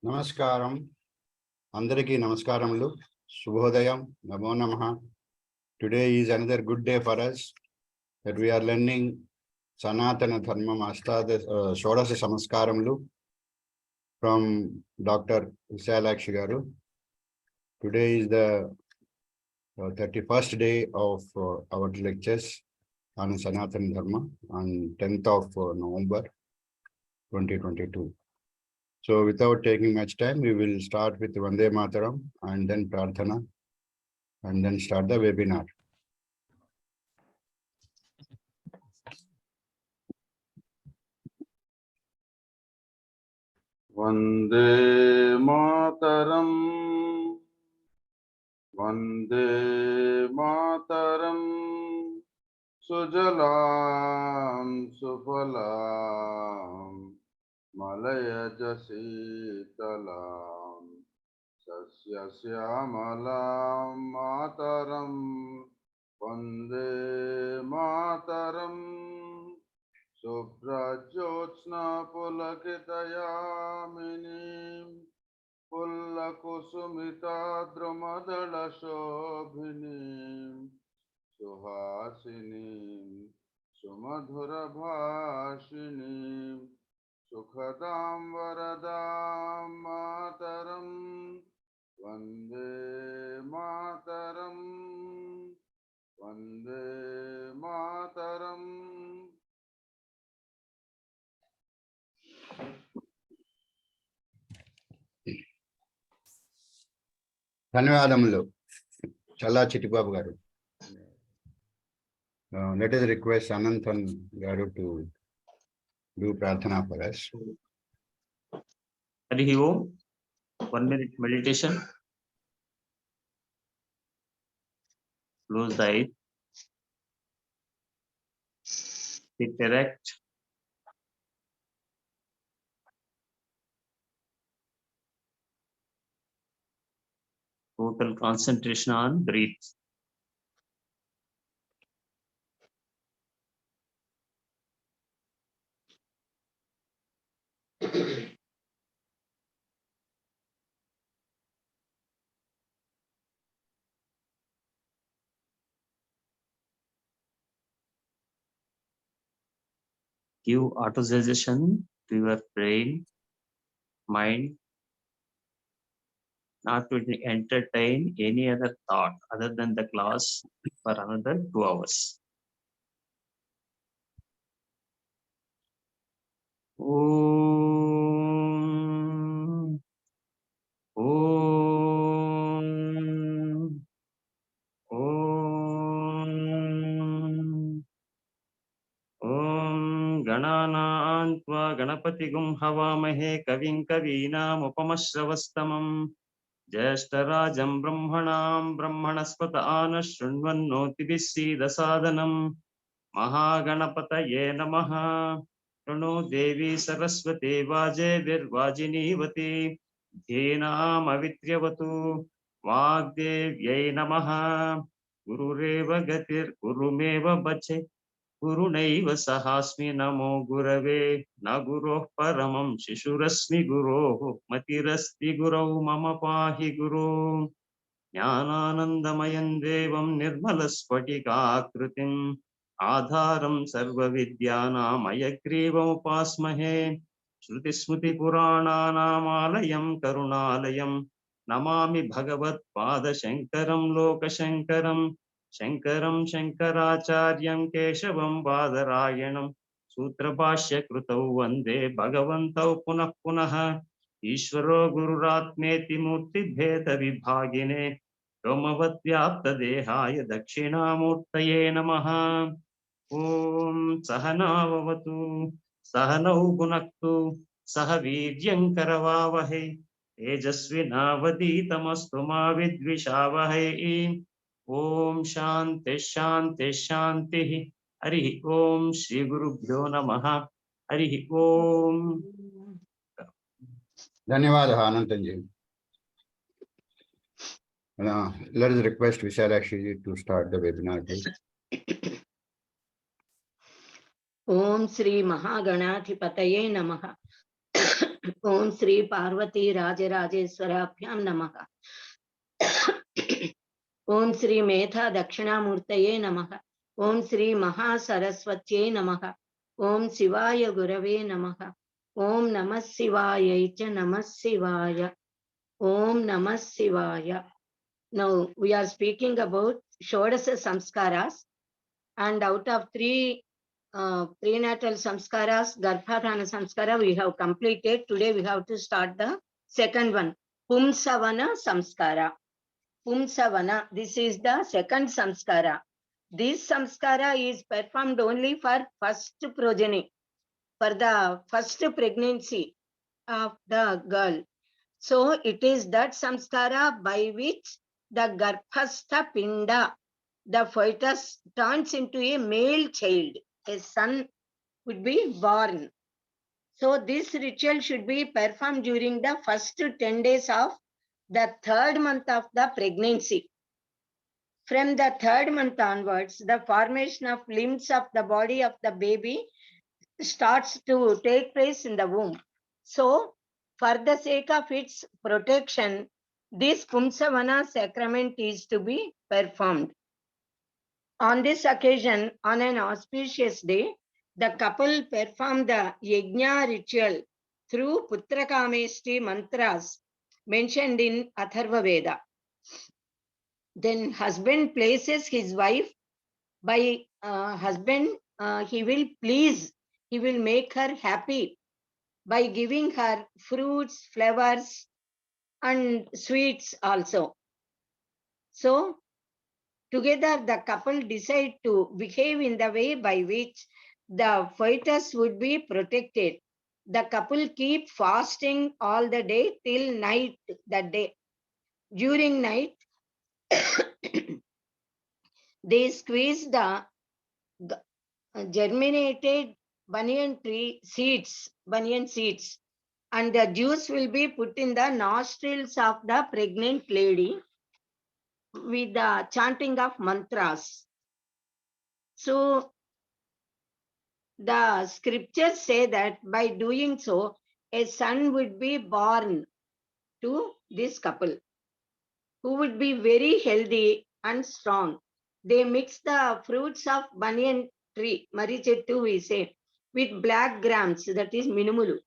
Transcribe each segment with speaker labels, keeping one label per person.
Speaker 1: Namaskaram. Andariki namaskaramulu. Shubhodayam. Namo namaha. Today is another good day for us that we are learning Sanatana Dharmam Shodasa Samskarams from Dr. Visalakshi garu. Today is the 31st day of our lectures on Sanatana Dharma on 10th of November 2022. So without taking much time, we will start with Vande Mataram and then Prarthana and then start the webinar.
Speaker 2: Vande Mataram, Vande Mataram, Sujalam Sufalam, Malaya Jasitalam, Sasya Syamalam Mataram, Vande Mataram, Subrajyotsna Pulakitayaminim, Pullakusumita Drumadala Shobhinim, Suhasinim, Sumadhura Bhashinim, Sukhadam Varadam Mataram, Vande Mataram, Vande Mataram.
Speaker 1: Dhanyawadamalu. Chala Chittibabu garu. Let us request Ananthan garu to do Prarthana for us.
Speaker 3: Harihi Om. 1 minute meditation. Close the eyes. Sit erect. Total concentration on breath. Give auto-suggestion to your brain, mind, not to entertain any other thought other than the class for another 2 hours. Om. Om. Om. Om Gananaan Tva Ganapatigum Havamahe Kavim Kavinam Upamasravastamam Jyeshtarajam Brahmanam Brahmanaspata Anashunvannoti Visidhasadanam Mahaganapataye Namaha Prano Devi Saraswati Vaje Virvajinivati Dhenam Avityavatu Vagdevyai Namaha Gurureva Gatir Gurumeva Bache Gurunaiva Sahasmi Namo Gurave Na Guroh Paramam Shishurasmi Guroh Matirasti Gurau Mama Pahi Guru Jnananandamayan Devam Nirmalaspatikakritim Adharam Sarva Vidyanam Ayagrivam Upasmahe Shruti Smruti Purananam Alayam Karunalayam Namami Bhagavat Pada Shankaram Loka Shankaram Shankaram Shankaracharyam Keshavam Badarayanam Sutra Bhashya Krutau Vande Bhagavantau Punah Punaha Ishvaro Gururatmeti Murti Bheda Vibhagine Romavat-vyapta Dehaya Dakshinamurtaye Namaha Om Sahanavavatu Sahanau Gunaktu Sahavidyam Karavavahe Tejasvinavaditamastu ma vidvishavahe Om Shanti Shanti Shanti Harihi Om Shri Gurubhyo Namaha Harihi Om.
Speaker 1: Dhanyawadaha Ananthanji. Let us request Visalakshi to start the webinar, please.
Speaker 4: Om Sri Mahaganathipataye Namaha. Om Sri Parvati Rajarajeshwarabhyam Namaha. Om Sri Metha Dakshinamurtaye Namaha. Om Sri Maha Saraswatye Namaha. Om Shivaya Gurave Namaha. Om Namah Shivaya Cha Namah Shivaya. Om Namah Shivaya. Now we are speaking about Shodasa Samskaras, and out of three prenatal samskaras, Garbhadhana Samskara, we have completed. Today we have to start the second one, Pumsavana Samskara. Pumsavana, this is the second samskara. This samskara is performed only for first progeny, for the first pregnancy of the girl. So it is that samskara by which the Garbhastha Pinda, the fetus, turns into a male child. A son would be born. So this ritual should be performed during the first 10 days of the third month of the pregnancy. From the third month onwards, the formation of limbs of the body of the baby starts to take place in the womb. So, for the sake of its protection, this Pumsavana sacrament is to be performed. On this occasion, on an auspicious day, the couple perform the Yajna ritual through Putrakameshti mantras mentioned in Atharva Veda. Then husband places his wife by he will please, he will make her happy by giving her fruits, flowers, and sweets also. So together the couple decide to behave in the way by which the fetus would be protected. The couple keep fasting all the day till night that day. During night, they squeeze the germinated banyan seeds, and the juice will be put in the nostrils of the pregnant lady with the chanting of mantras. So the scriptures say that by doing so, a son would be born to this couple, who would be very healthy and strong. They mix the fruits of banyan tree, marichettu we say, with black grams, that is minumulu,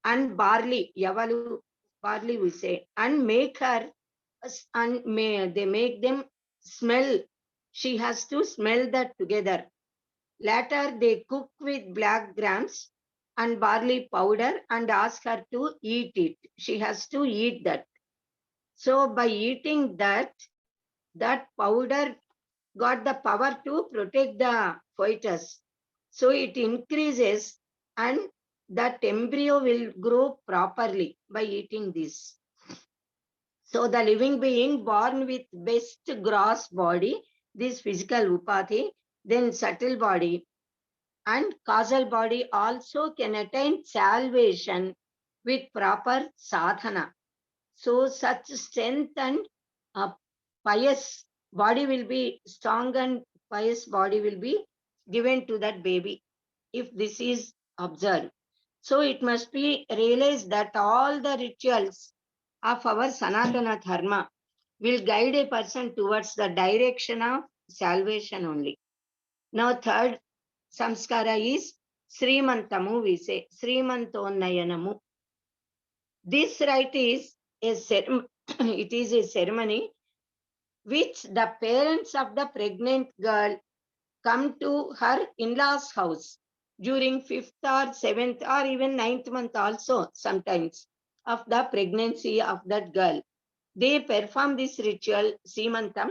Speaker 4: and barley, yavalu, barley we say, and make her, and they make them smell. She has to smell that together. Later, they cook with black grams and barley powder and ask her to eat it. She has to eat that. So by eating that, that powder got the power to protect the fetus. So it increases and that embryo will grow properly by eating this. So the living being born with best gross body, this physical upati, then subtle body and causal body also can attain salvation with proper sadhana. So such strength and pious body will be strong, and pious body will be given to that baby if this is observed. So it must be realized that all the rituals of our Sanatana Dharma will guide a person towards the direction of salvation only. Now third samskara is Srimantamu, we say, Srimantonnayanamu. This rite is it is a ceremony which the parents of the pregnant girl come to her in-laws' house during 5th or 7th or even 9th month also sometimes of the pregnancy of that girl. They perform this ritual, Simantam,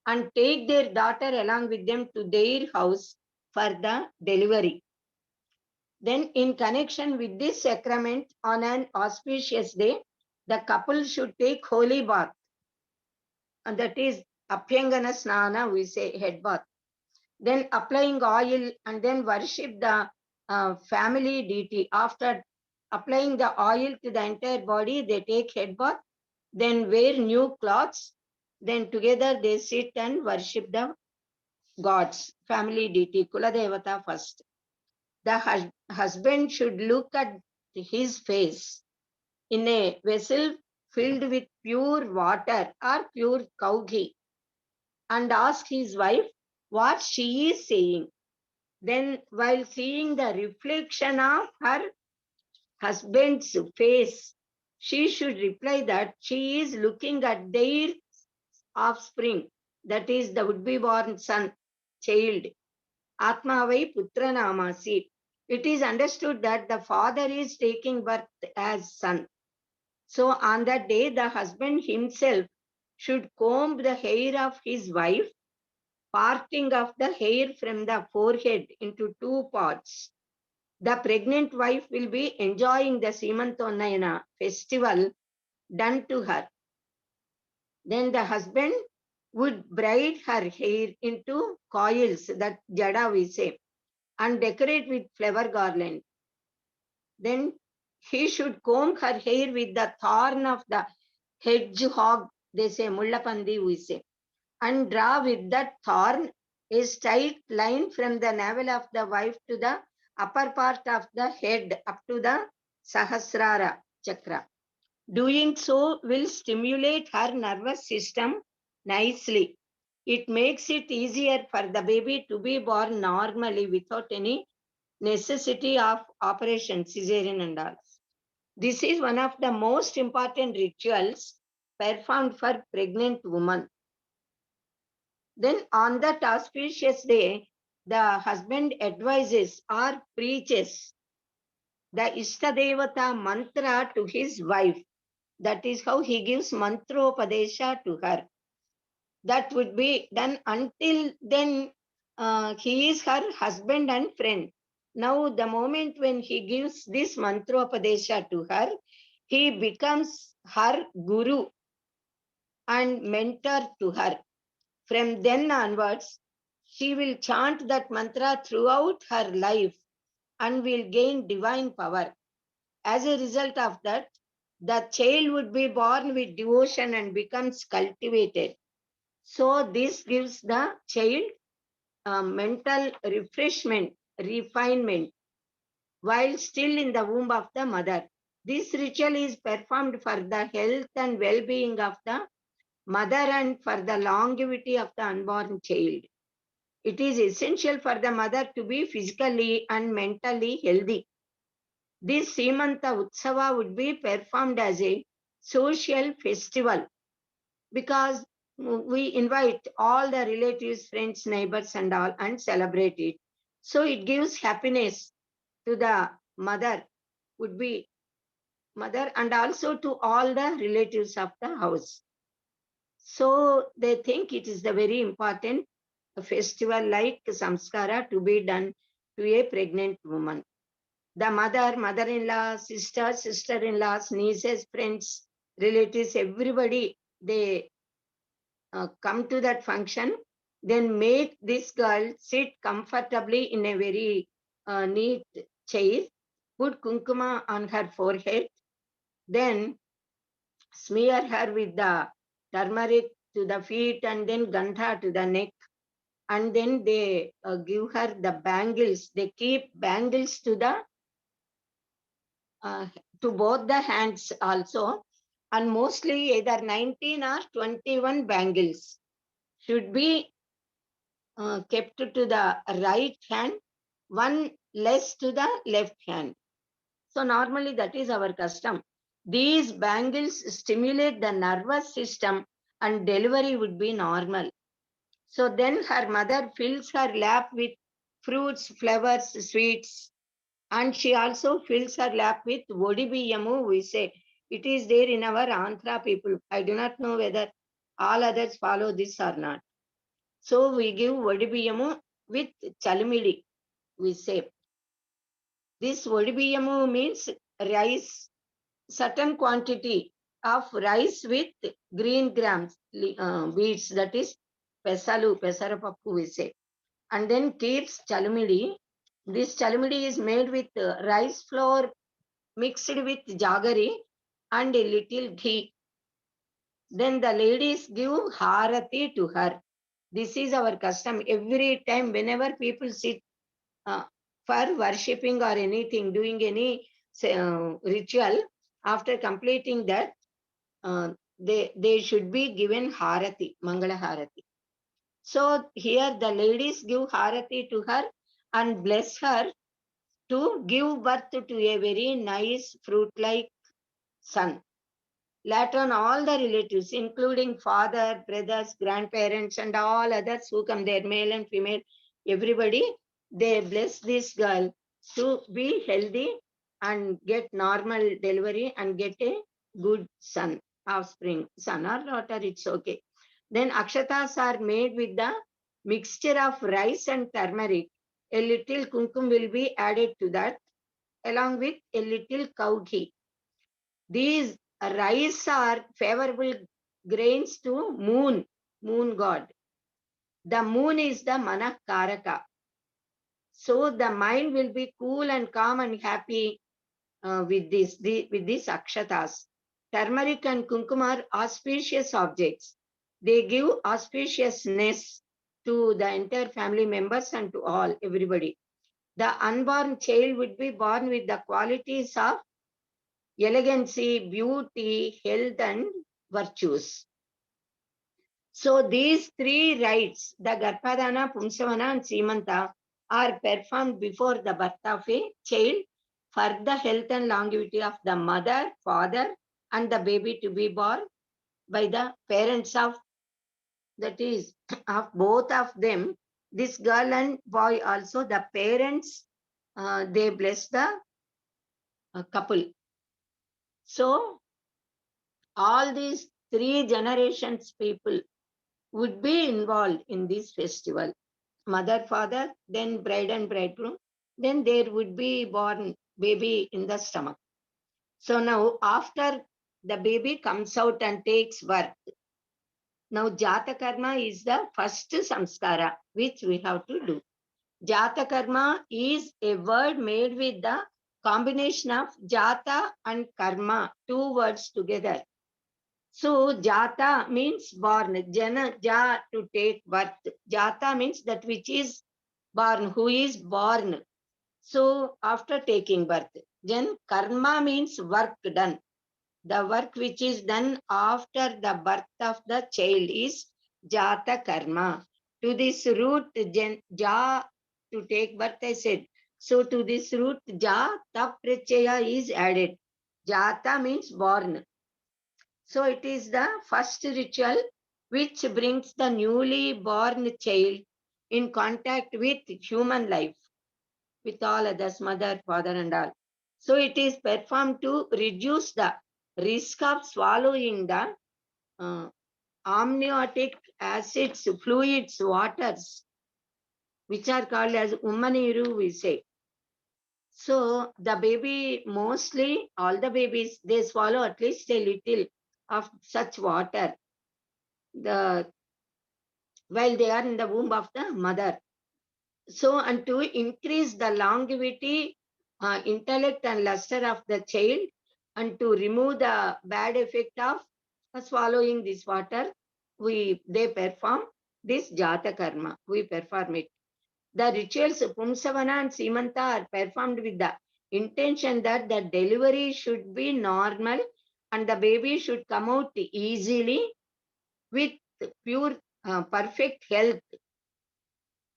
Speaker 4: and take their daughter along with them to their house for the delivery. Then in connection with this sacrament on an auspicious day, the couple should take holy bath, and that is Abhyangana Snana, we say head bath. Then applying oil and then worship the family deity. After applying the oil to the entire body, they take head bath, then wear new clothes, then together they sit and worship the gods, family deity, Kula Devata first. The husband should look at his face in a vessel filled with pure water or pure cow ghee and ask his wife what she is saying. Then, while seeing the reflection of her husband's face, she should reply that she is looking at their offspring, that is the would-be born son, child. Atmavai putra namasi. It is understood that the father is taking birth as son. So on that day, the husband himself should comb the hair of his wife, parting of the hair from the forehead into two parts. The pregnant wife will be enjoying the Simantonnayana festival done to her. Then the husband would braid her hair into coils, that jada we say, and decorate with flower garland. Then he should comb her hair with the thorn of the hedgehog, they say, mullapandi we say, and draw with that thorn a straight line from the navel of the wife to the upper part of the head up to the Sahasrara chakra. Doing so will stimulate her nervous system nicely. It makes it easier for the baby to be born normally without any necessity of operation, cesarean and all. This is one of the most important rituals performed for pregnant women. Then on that auspicious day, the husband advises or preaches the Ishtadevata mantra to his wife. That is how he gives mantropadesha to her. That would be done until then. He is her husband and friend. Now, the moment when he gives this mantropadesha to her, he becomes her guru and mentor to her. From then onwards, she will chant that mantra throughout her life and will gain divine power. As a result of that, the child would be born with devotion and becomes cultivated. So this gives the child mental refreshment, refinement, while still in the womb of the mother. This ritual is performed for the health and well-being of the mother and for the longevity of the unborn child. It is essential for the mother to be physically and mentally healthy. This Simanta Utsava would be performed as a social festival because we invite all the relatives, friends, neighbors and all and celebrate it. So it gives happiness to the mother, would be mother, and also to all the relatives of the house. So they think it is the very important festival like Samskara to be done to a pregnant woman. The mother, mother-in-law, sisters, sister-in-laws, nieces, friends, relatives, everybody, they come to that function, then make this girl sit comfortably in a very neat chair, put kunkuma on her forehead, then smear her with the turmeric to the feet and then gandha to the neck. And then they give her the bangles. They keep bangles to the to both the hands also, and mostly either 19 or 21 bangles should be kept to the right hand, one less to the left hand. So normally that is our custom. These bangles stimulate the nervous system and delivery would be normal. So then her mother fills her lap with fruits, flowers, sweets, and she also fills her lap with vodibiyamu, we say. It is there in our Andhra people. I do not know whether all others follow this or not. So we give vodibiyamu with chalamidi, we say. This vodibiyamu means rice, certain quantity of rice with green grams, wheats, that is pesalu, pesarapappu we say. And then keeps chalamidi. This chalamidi is made with rice flour mixed with jaggery and a little ghee. Then the ladies give harati to her. This is our custom. Every time, whenever people sit for worshipping or anything, doing any ritual, after completing that, they should be given harati, Mangala harati. So here the ladies give harati to her and bless her to give birth to a very nice fruit-like son. Later on, all the relatives, including father, brothers, grandparents, and all others who come there, male and female, everybody, they bless this girl to be healthy and get normal delivery and get a good son, offspring, son or daughter, it's okay. Then akshatas are made with the mixture of rice and turmeric. A little kumkum will be added to that, along with a little cow ghee. These rice are favorable grains to moon god. The moon is the Manakaraka. So the mind will be cool and calm and happy with these akshatas. Turmeric and kumkum are auspicious objects. They give auspiciousness to the entire family members and to all, everybody. The unborn child would be born with the qualities of elegancy, beauty, health, and virtues. So these three rites, the Garpadana, Pumsavana, and Simanta, are performed before the birth of a child for the health and longevity of the mother, father, and the baby to be born by the parents of, that is, of both of them. This girl and boy also, the parents, they bless the couple. So all these three generations people would be involved in this festival. Mother, father, then bride and bridegroom, then there would be born baby in the stomach. So now after the baby comes out and takes birth, now Jata Karma is the first samskara which we have to do. Jata Karma is a word made with the combination of Jata and Karma, two words together. So Jata means born, Jana, Ja, to take birth. Jata means that which is born, who is born. So after taking birth. Then Karma means work done. The work which is done after the birth of the child is Jata Karma. To this root, Ja, to take birth, I said. So to this root, Ja, Tap Prachaya is added. Jata means born. So it is the first ritual which brings the newly born child in contact with human life, with all others, mother, father, and all. So it is performed to reduce the risk of swallowing the amniotic acids, fluids, waters, which are called as ummaniru, we say. So the baby, mostly all the babies, they swallow at least a little of such water while they are in the womb of the mother. So, and to increase the longevity, intellect and luster of the child, and to remove the bad effect of swallowing this water, they perform this Jata Karma. We perform it. The rituals Pumsavana and Simanta are performed with the intention that the delivery should be normal and the baby should come out easily with pure, perfect health.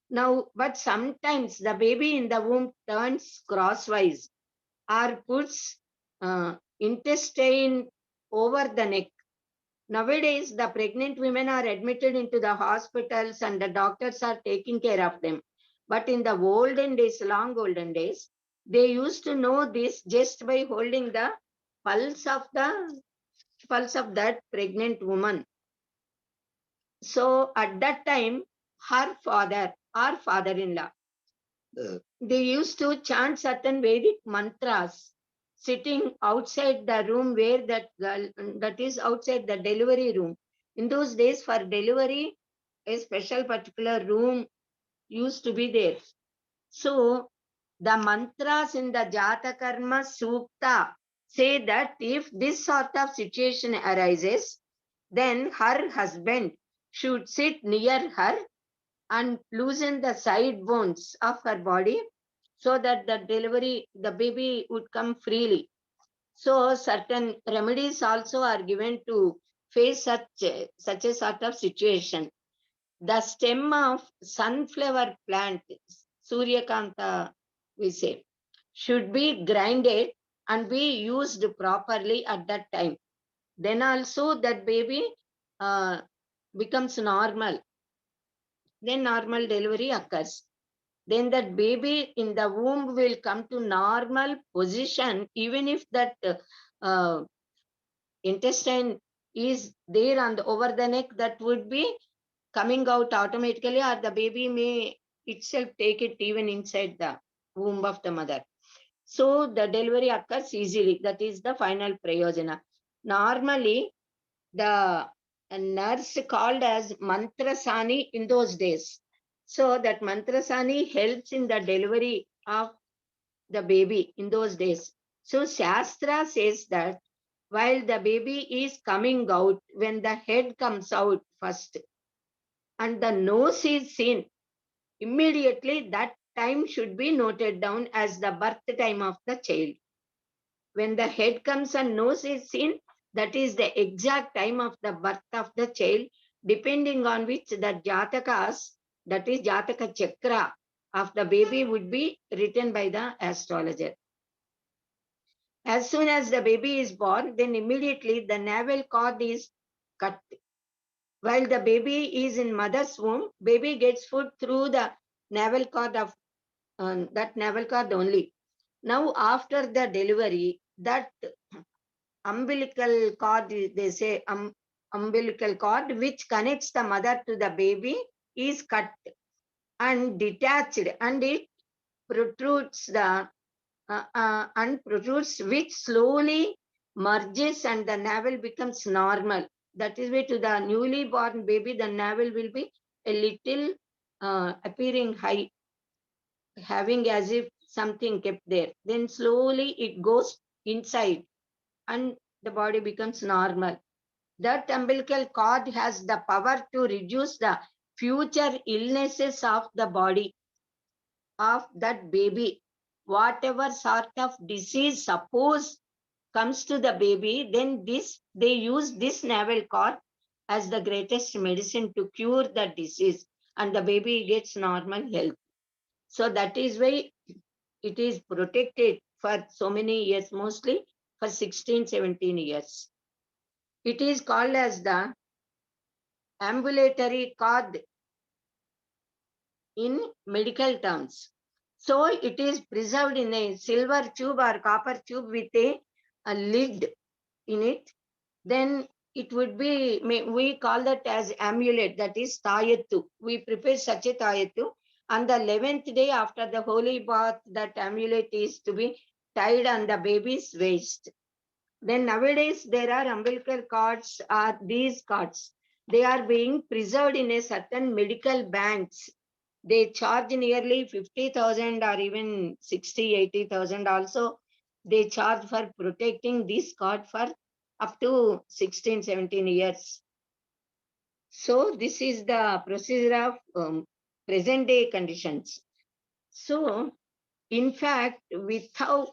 Speaker 4: Now, but sometimes the baby in the womb turns crosswise or puts intestine over the neck. Nowadays, the pregnant women are admitted into the hospitals and the doctors are taking care of them. But in the olden days, long olden days, they used to know this just by holding the pulse of that pregnant woman. So at that time, her father or father-in-law, they used to chant certain Vedic mantras sitting outside the room where that girl, that is outside the delivery room. In those days, for delivery, a special particular room used to be there. So the mantras in the Jata Karma Sukta say that if this sort of situation arises, then her husband should sit near her and loosen the side bones of her body so that the delivery, the baby would come freely. So certain remedies also are given to face such a sort of situation. The stem of sunflower plant, Suryakanta, we say, should be grinded and be used properly at that time. Then also that baby becomes normal. Then normal delivery occurs. Then that baby in the womb will come to normal position, even if that uh, intestine is there and over the neck, that would be coming out automatically, or the baby may itself take it even inside the womb of the mother. So the delivery occurs easily. That is the final prayojana. Normally, the nurse called as mantrasani in those days. So that mantrasani helps in the delivery of the baby in those days. So Shastra says that while the baby is coming out, when the head comes out first and the nose is seen, immediately that time should be noted down as the birth time of the child. When the head comes and nose is seen, that is the exact time of the birth of the child, depending on which the jatakas, that is jataka chakra of the baby, would be written by the astrologer. As soon as the baby is born, then immediately the navel cord is cut. While the baby is in mother's womb, baby gets food through the navel cord of that navel cord only. Now after the delivery, that umbilical cord, they say umbilical cord, which connects the mother to the baby, is cut and detached, and it protrudes which slowly merges and the navel becomes normal. That is why to the newly born baby, the navel will be a little appearing high, having as if something kept there. Then slowly it goes inside and the body becomes normal. That umbilical cord has the power to reduce the future illnesses of the body of that baby. Whatever sort of disease suppose comes to the baby, then they use this navel cord as the greatest medicine to cure the disease, and the baby gets normal health. So that is why it is protected for so many years, mostly for 16, 17 years. It is called as the ambulatory cord in medical terms. So it is preserved in a silver tube or copper tube with a lid in it. Then it would be, we call that as amulet, that is tayattu. We prepare such a tayattu. On the 11th day after the holy bath, that amulet is to be tied on the baby's waist. Then nowadays there are umbilical cords, or these cords. They are being preserved in a certain medical banks. They charge nearly 50,000 or even 60, 80,000 also. They charge for protecting this cord for up to 16, 17 years. So this is the procedure of present day conditions. So in fact, with our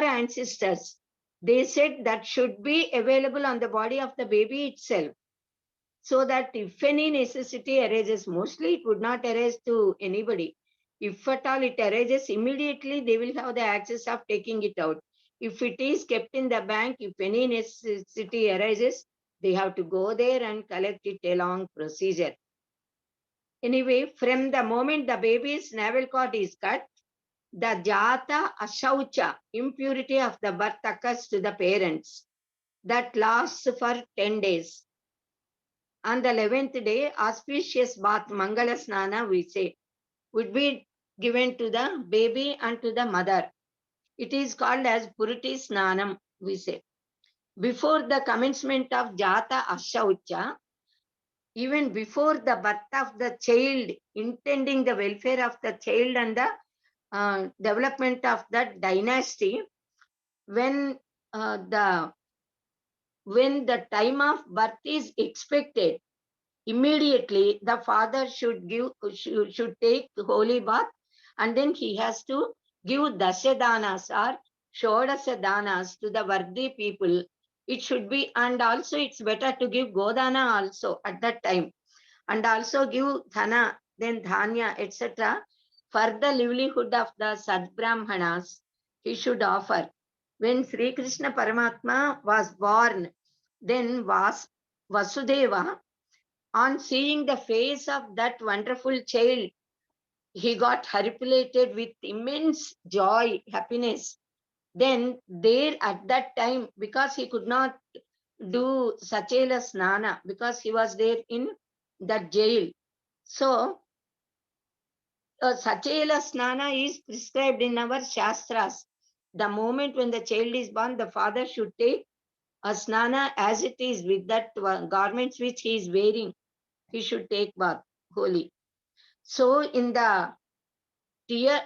Speaker 4: ancestors, they said that should be available on the body of the baby itself, so that if any necessity arises, mostly it would not arise to anybody. If at all it arises, immediately they will have the access of taking it out. If it is kept in the bank, if any necessity arises, they have to go there and collect it, a long procedure. Anyway, from the moment the baby's navel cord is cut, the jata ashaucha, impurity of the birth, occurs to the parents. That lasts for 10 days. On the 11th day, auspicious bath, Mangala Snana, we say, would be given to the baby and to the mother. It is called as Puriti Snanam, we say. Before the commencement of Jata Ashaucha, even before the birth of the child, intending the welfare of the child and the development of that dynasty, when the time of birth is expected, immediately the father should take holy bath and then he has to give Dashadanas or Shodasa to the worthy people. It should be, and also it's better to give Godana also at that time, and also give Dhana, then Dhanya, etc. For the livelihood of the Sadbrahmanas, he should offer. When Sri Krishna Paramatma was born, then Vasudeva, on seeing the face of that wonderful child, he got haripulated with immense joy, happiness. Then there at that time, because he could not do Sachela Snana, because he was there in that jail. So, Sachela Snana is prescribed in our Shastras. The moment when the child is born, the father should take a snana as it is with that garments which he is wearing. He should take bath, holy. So in the tear,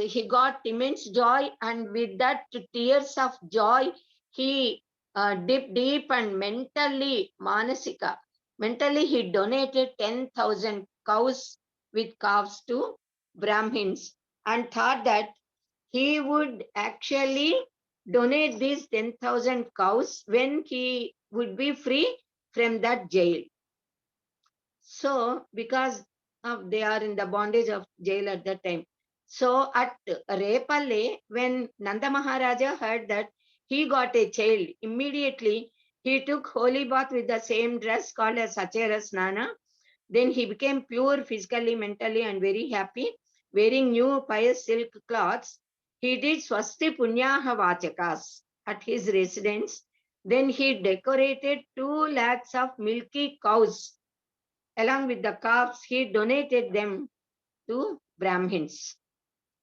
Speaker 4: he got immense joy, and with that tears of joy, he dipped deep and mentally, manasika, mentally he donated 10,000 cows with calves to Brahmins, and thought that he would actually donate these 10,000 cows when he would be free from that jail. So, because of they are in the bondage of jail at that time. So, at Repalle, when Nanda Maharaja heard that he got a child, immediately he took holy bath with the same dress called as Sachera Snana. Then he became pure physically, mentally, and very happy, wearing new pious silk cloths. He did Swasti Punyaha Vachakas at his residence. Then he decorated 2 lakhs of milky cows. Along with the calves, he donated them to Brahmins.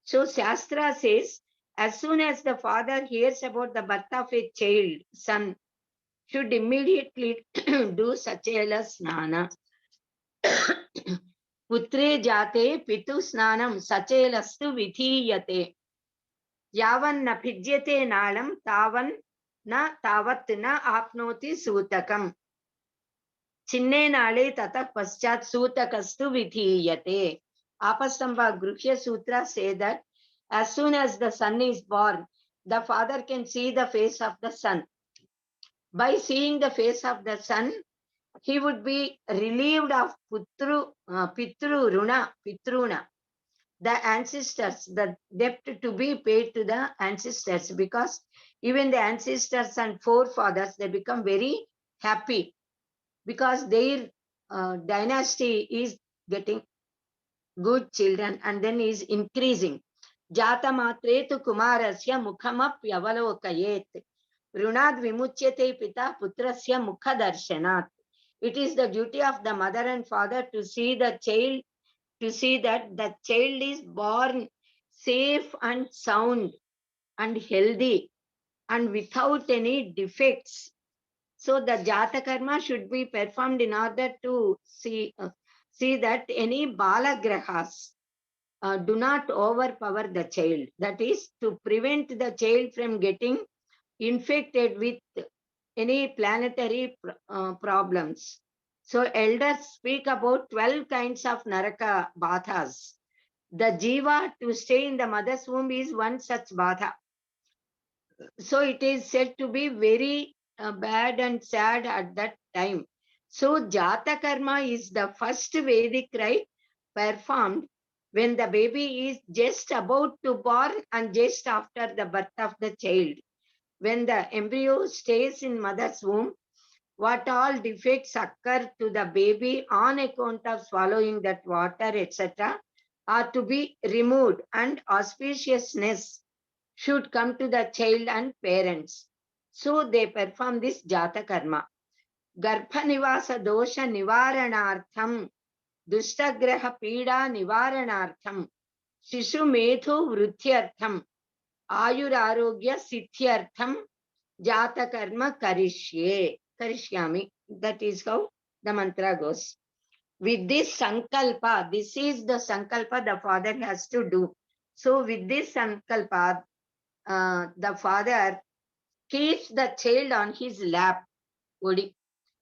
Speaker 4: So Shastra says, as soon as the father hears about the birth of a child, son, should immediately do Sachela Snana. Putre jate pitu snanam Sachelastu vidhiyate. Yavan pijyate nalam tavan na tavat na apnoti sutakam. Chinne nale tata paschat sutakastu vidhiyate. Apastamba Gruhya Sutra say that as soon as the son is born, the father can see the face of the son. By seeing the face of the son, he would be relieved of Pitru Runa, the ancestors, the debt to be paid to the ancestors, because even the ancestors and forefathers, they become very happy because their dynasty is getting good children and then is increasing. Jata matre tu kumarasya mukhamapyavalokayet. Runad vimuchyate pita putrasya mukha darshanat. It is the duty of the mother and father to see the child, to see that the child is born safe and sound and healthy and without any defects. So the Jata Karma should be performed in order to see that any Balagrahas do not overpower the child. That is to prevent the child from getting infected with any planetary problems. So elders speak about 12 kinds of Naraka Bathas. The Jiva to stay in the mother's womb is one such Batha. So it is said to be very bad and sad at that time. So Jata Karma is the first Vedic rite performed when the baby is just about to born and just after the birth of the child. When the embryo stays in mother's womb, what all defects occur to the baby on account of swallowing that water, etc., are to be removed, and auspiciousness should come to the child and parents. So they perform this Jata Karma. Garbha Nivasa Dosha Nivaranartham, Dustagraha Pida Nivaranartham, Shishu Methu Vrutyartham, Ayurarogya Sithyartham, Jata Karma Karishyami. That is how the mantra goes. With this Sankalpa, this is the Sankalpa the father has to do. So with this Sankalpa, the father keeps the child on his lap,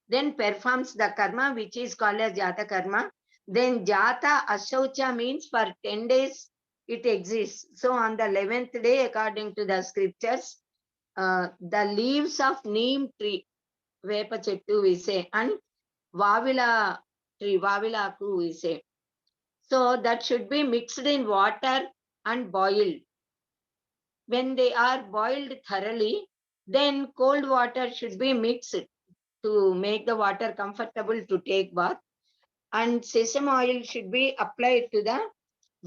Speaker 4: then performs the karma which is called as Jata Karma. Then Jata Ashaucha means for 10 days it exists. So on the 11th day, according to the scriptures, the leaves of neem tree, Vepa Chettu we say, and Vavila tree, Vavilaku we say. So that should be mixed in water and boiled. When they are boiled thoroughly, then cold water should be mixed to make the water comfortable to take bath. And sesame oil should be applied to the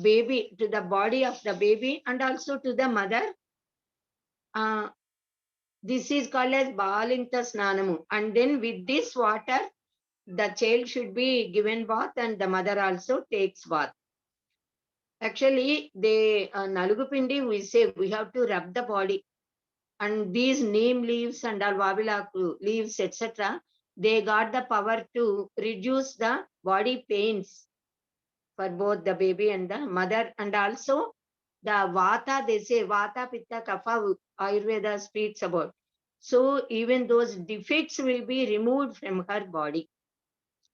Speaker 4: baby, to the body of the baby, and also to the mother. This is called as Balinta Snanamu. And then with this water, the child should be given bath and the mother also takes bath. Actually, the Nalugupindi, we say we have to rub the body. And these neem leaves and Vavila leaves, etc., they got the power to reduce the body pains for both the baby and the mother. And also the Vata, they say Vata, Pitta, Kapha, Ayurveda speaks about. So even those defects will be removed from her body,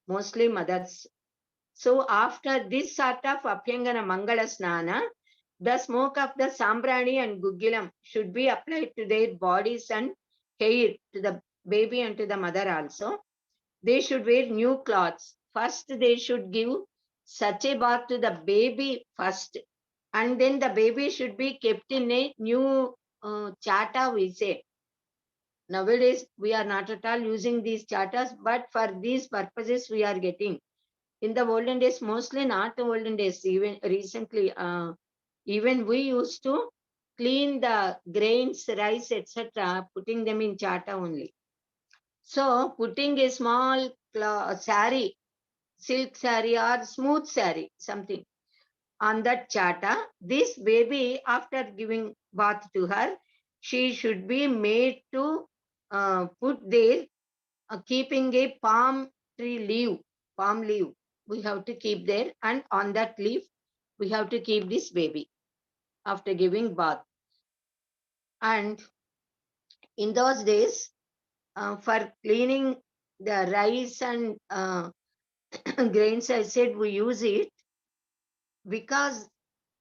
Speaker 4: mostly mothers. So after this sort of Abhyangana Mangala Snana, the smoke of the Sambrani and Gugilam should be applied to their bodies and hair, to the baby and to the mother also. They should wear new clothes. First, they should give such a bath to the baby first. And then the baby should be kept in a new chata, we say. Nowadays, we are not at all using these chatas, but for these purposes, we are getting. In the olden days, mostly not the olden days, even recently, even we used to clean the grains, rice, etc., putting them in chata only. So putting a small sari, silk sari or smooth sari, something on that chata, this baby, after giving bath to her, she should be made to put there, keeping a palm leaf, we have to keep there, and on that leaf, we have to keep this baby after giving bath. And in those days, for cleaning the rice and grains, I said we use it because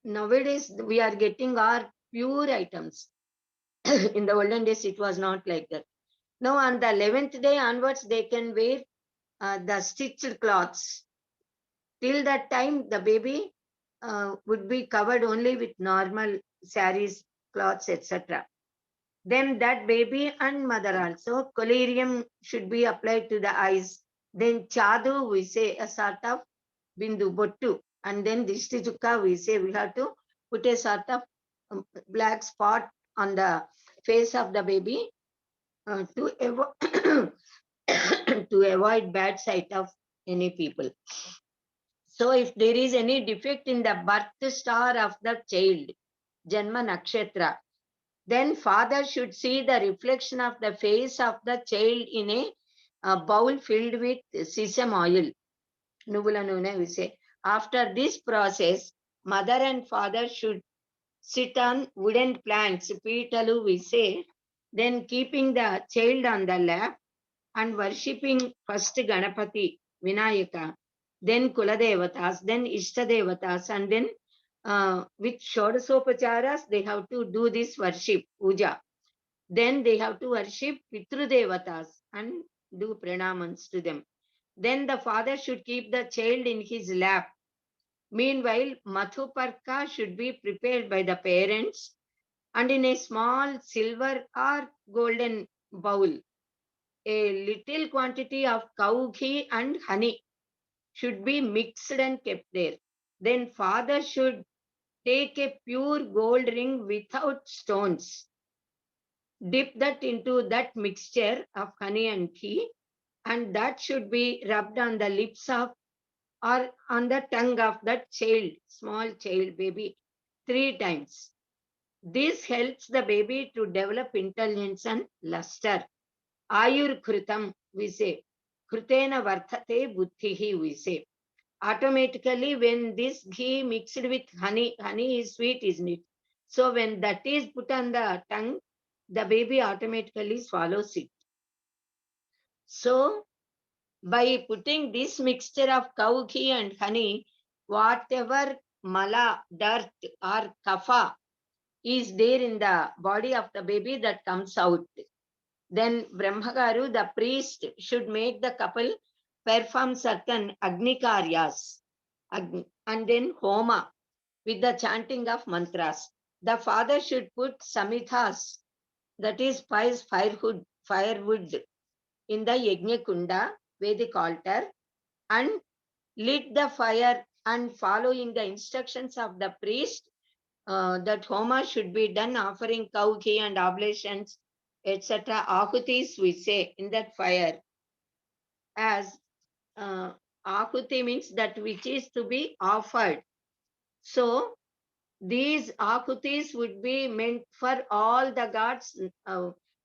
Speaker 4: nowadays we are getting our pure items. In the olden days, it was not like that. Now, on the 11th day onwards, they can wear the stitched cloths. Till that time, the baby would be covered only with normal saris, cloths, etc. Then that baby and mother also, collyrium should be applied to the eyes. Then chadu, we say a sort of bindu, bottu. And then dishti chukka, we say we have to put a sort of black spot on the face of the baby to avoid bad sight of any people. So if there is any defect in the birth star of the child, Janma Nakshatra, then father should see the reflection of the face of the child in a bowl filled with sesame oil. Nuvula nune, we say. After this process, mother and father should sit on wooden planks, pitalu, we say, then keeping the child on the lap and worshipping first Ganapati, Vinayaka, then Kuladevatas, then Ishtadevatas, and then with Shodasopacharas, they have to do this worship, puja. Then they have to worship Pitrudevatas and do pranamans to them. Then the father should keep the child in his lap. Meanwhile, Mathuparka should be prepared by the parents and in a small silver or golden bowl. A little quantity of cow ghee and honey should be mixed and kept there. Then father should take a pure gold ring without stones. Dip that into that mixture of honey and ghee, and that should be rubbed on the lips of or on the tongue of that child, small child baby, 3 times. This helps the baby to develop intelligence and luster. Ayur Kritam, we say. Krutena Varthate Buddhihi, we say. Automatically, when this ghee mixed with honey is sweet, isn't it? So when that is put on the tongue, the baby automatically swallows it. So by putting this mixture of cow ghee and honey, whatever mala, dirt or kapha is there in the body of the baby that comes out. Then Brahmagaru, the priest, should make the couple perform certain Agni Karyas and then Homa with the chanting of mantras. The father should put samithas, that is firewood in the Yajna Kunda, Vedic altar, and lit the fire and following the instructions of the priest, that Homa should be done offering cow ghee and oblations, etc. Ahutis we say in that fire, as ahuti means that which is to be offered. So these ahutis would be meant for all the gods,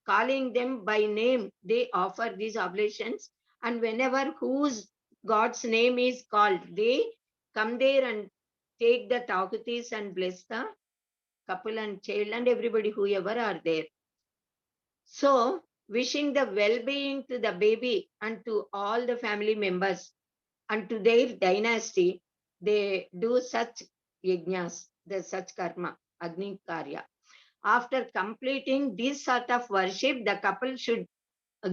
Speaker 4: calling them by name. They offer these oblations, and whenever whose God's name is called, they come there and take the ahutis and bless the couple and child and everybody, whoever are there. So, wishing the well-being to the baby and to all the family members and to their dynasty, they do such yajnas, such karma, Agni Karya. After completing this sort of worship, the couple should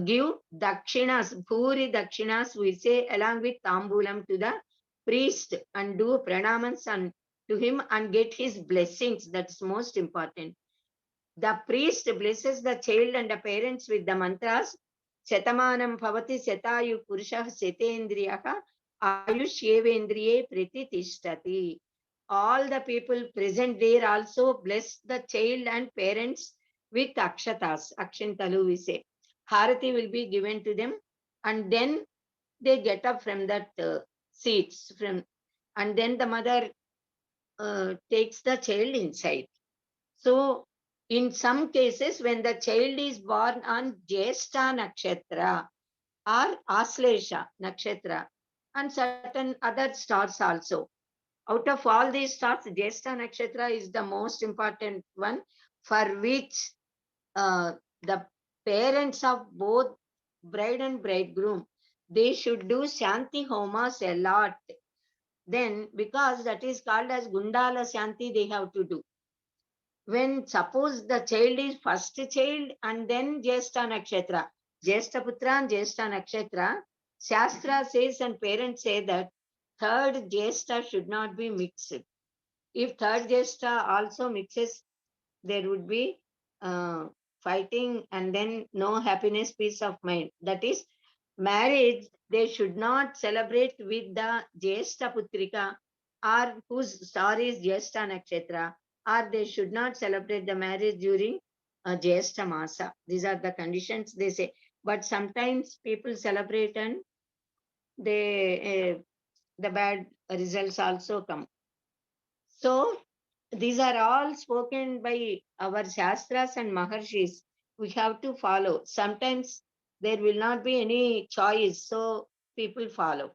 Speaker 4: give dakshinas, bhuri dakshinas, we say, along with tambulam to the priest and do pranamans and to him and get his blessings. That's most important. The priest blesses the child and the parents with the mantras. Shatamanam bhavati shatayu purushah shetendriyaha ayushyevendriye prititishthati. All the people present there also bless the child and parents with akshatas. Akshantalu we say. Harati will be given to them, and then they get up from that seats from, and then the mother takes the child inside. So, in some cases, when the child is born on Jyeshtha Nakshatra or Aslesha Nakshatra and certain other stars also, out of all these stars, Jyeshtha Nakshatra is the most important one, for which the parents of both bride and bridegroom, they should do Shanti Homas a lot. Then, because that is called as Gundala Shanti, they have to do. When suppose the child is first child and then Jyeshtha Nakshatra, Jyeshtha Putra and Jyeshtha Nakshatra, Shastra says and parents say that third Jyeshtha should not be mixed. If third Jyeshtha also mixes, there would be fighting and then no happiness, peace of mind. That is, marriage, they should not celebrate with the Jyeshtha Putrika or whose star is Jyeshtha Nakshatra, or they should not celebrate the marriage during Jyeshtha Masa. These are the conditions they say. But sometimes people celebrate and they the bad results also come. So these are all spoken by our Shastras and Maharshis. We have to follow. Sometimes there will not be any choice, so people follow.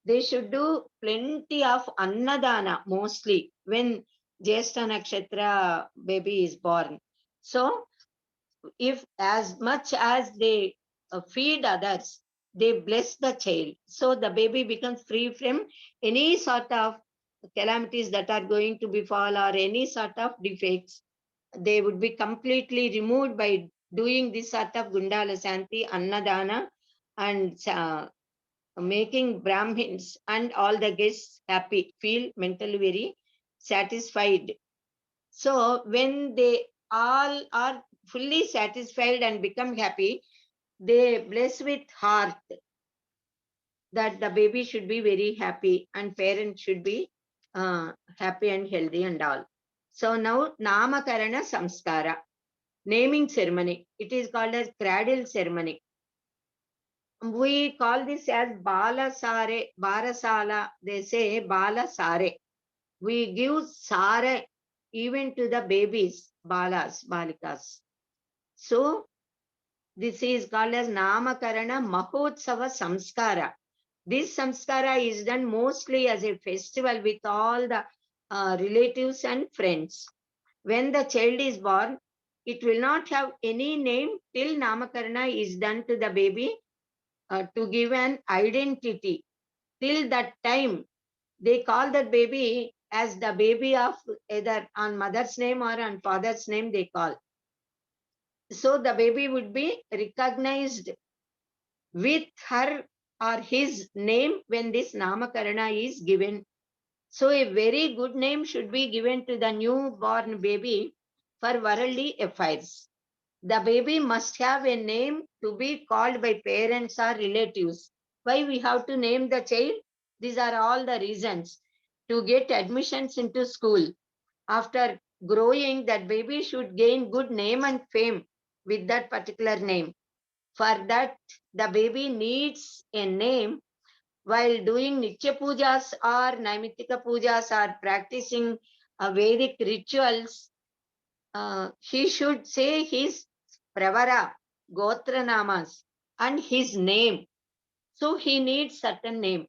Speaker 4: They should do plenty of Annadana mostly when Jyeshtha Nakshatra baby is born. So if as much as they feed others, they bless the child. So the baby becomes free from any sort of calamities that are going to befall or any sort of defects. They would be completely removed by doing this sort of Gundala Shanti, Annadana, and making Brahmins and all the guests happy, feel mentally very satisfied. So when they all are fully satisfied and become happy, they bless with heart that the baby should be very happy and parents should be happy and healthy and all. So now Namakarana Samskara, naming ceremony. It is called as cradle ceremony. We call this as Balasare, Barasala. They say Balasare. We give Sare even to the babies, Balas, Balikas. So this is called as Namakarana Mahotsava Samskara. This samskara is done mostly as a festival with all the relatives and friends. When the child is born, it will not have any name till Namakarana is done to the baby to give an identity. Till that time, they call that baby as the baby of either on mother's name or on father's name they call. So the baby would be recognized with her or his name when this Namakarana is given. So a very good name should be given to the newborn baby for worldly affairs. The baby must have a name to be called by parents or relatives. Why we have to name the child? These are all the reasons. To get admissions into school. After growing, that baby should gain good name and fame with that particular name. For that, the baby needs a name. While doing Nitya Pujas or Naimitika Pujas or practicing Vedic rituals, he should say his Pravara, Gotra Namas, and his name. So he needs certain name.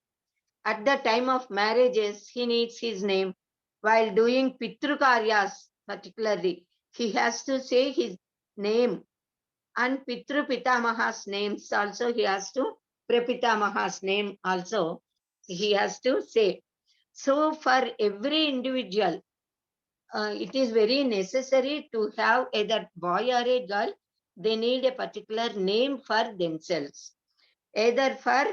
Speaker 4: At the time of marriages, he needs his name. While doing Pitru Karyas, particularly, he has to say his name. And Pitru Pitamaha's names also he has to, Prapitamaha's name also he has to say. So for every individual, it is very necessary to have either boy or a girl, they need a particular name for themselves. Either for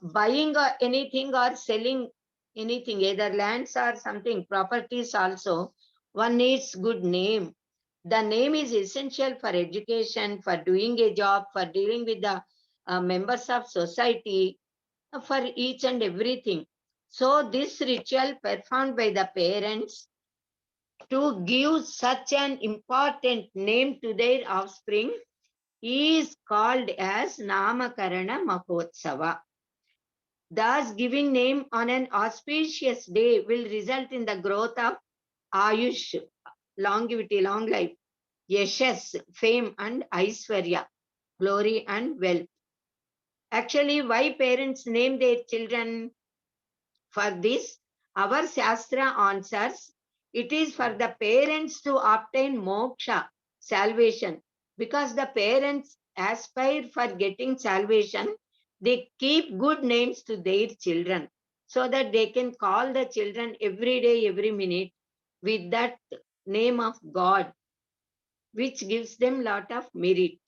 Speaker 4: buying anything or selling anything, either lands or something, properties also, one needs good name. The name is essential for education, for doing a job, for dealing with the members of society, for each and everything. So this ritual performed by the parents to give such an important name to their offspring is called as Namakarana Mahotsava. Thus, giving name on an auspicious day will result in the growth of Ayush, longevity, long life, Yashas, fame and Aishwarya, glory and wealth. Actually, why parents name their children? For this, our Shastra answers, it is for the parents to obtain moksha, salvation. Because the parents aspire for getting salvation, they keep good names to their children so that they can call the children every day, every minute with that name of God, which gives them lot of merit.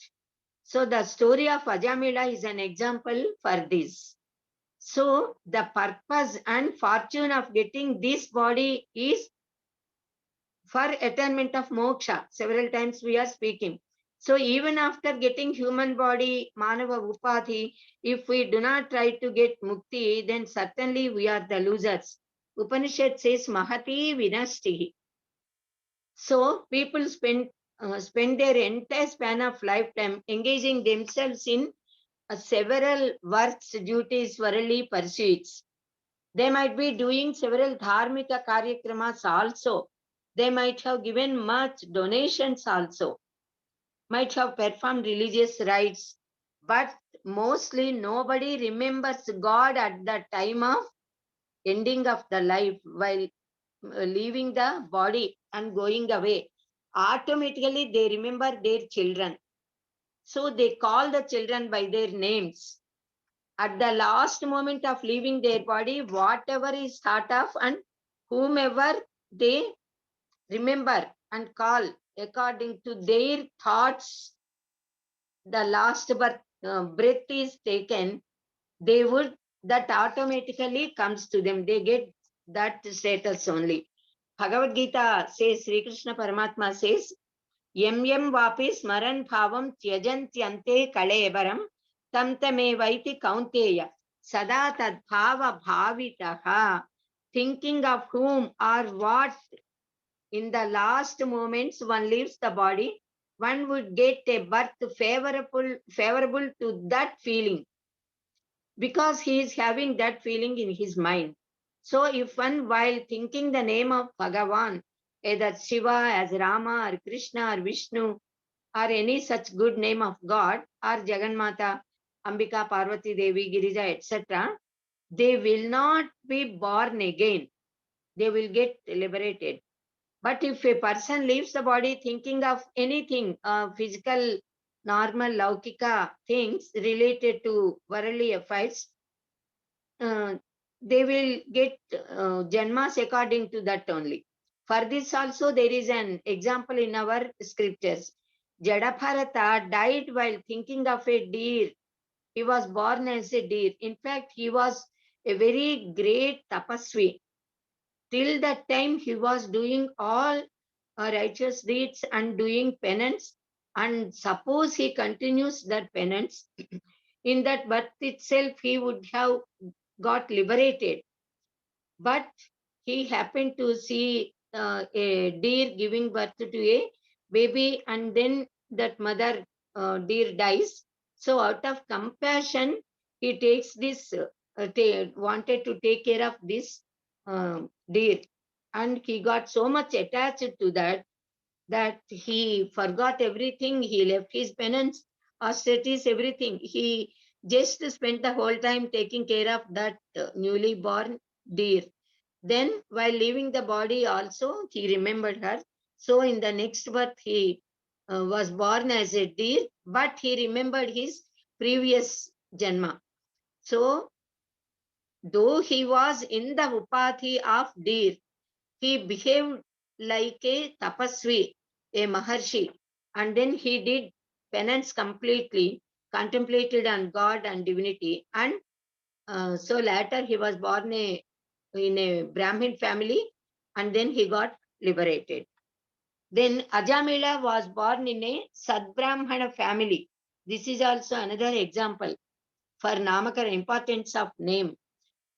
Speaker 4: So the story of Ajamila is an example for this. So the purpose and fortune of getting this body is for attainment of moksha. Several times we are speaking. So even after getting human body, manava upadhi, if we do not try to get mukti, then certainly we are the losers. Upanishad says mahati vinashtihi. So people spend their entire span of lifetime engaging themselves in several works, duties, worldly pursuits. They might be doing several dharmika karyakramas also. They might have given much donations also, might have performed religious rites, but mostly nobody remembers God at the time of ending of the life while leaving the body and going away. Automatically they remember their children. So they call the children by their names. At the last moment of leaving their body, whatever is thought of and whomever they remember and call according to their thoughts, the last breath is taken, they would, that automatically comes to them. They get that status only. Bhagavad Gita says, Sri Krishna Paramatma says, Yam yam vapi smaran bhavam tyajantyante kalevaram tam tame vaiti kaunteya sada tad bhava bhavitaha. Thinking of whom or what in the last moments one leaves the body, one would get a birth favorable to that feeling because he is having that feeling in his mind. So if one, while thinking the name of Bhagavan, either Shiva as Rama or Krishna or Vishnu or any such good name of God or Jagannatha, Ambika, Parvati Devi, Girija, etc., they will not be born again. They will get liberated. But if a person leaves the body thinking of anything, physical, normal, laukika things related to worldly affairs, they will get janmas according to that only. For this also there is an example in our scriptures. Jadabharata died while thinking of a deer. He was born as a deer. In fact, he was a very great tapasvi. Till that time, he was doing all righteous deeds and doing penance. And suppose he continues that penance, in that birth itself, he would have got liberated. But he happened to see a deer giving birth to a baby, and then that mother deer dies. So out of compassion, he takes this, wanted to take care of this deer. And he got so much attached to that he forgot everything. He left his penance, austerities, everything. He just spent the whole time taking care of that newly born deer. Then, while leaving the body, also he remembered her. So, in the next birth, he was born as a deer, but he remembered his previous janma. So, though he was in the upati of deer, he behaved like a tapasvi, a maharshi, and then he did penance completely, contemplated on God and divinity, and so later he was born in a Brahmin family, and then he got liberated. Then Ajamila was born in a Sadbrahmana family. This is also another example for Namakara, importance of name.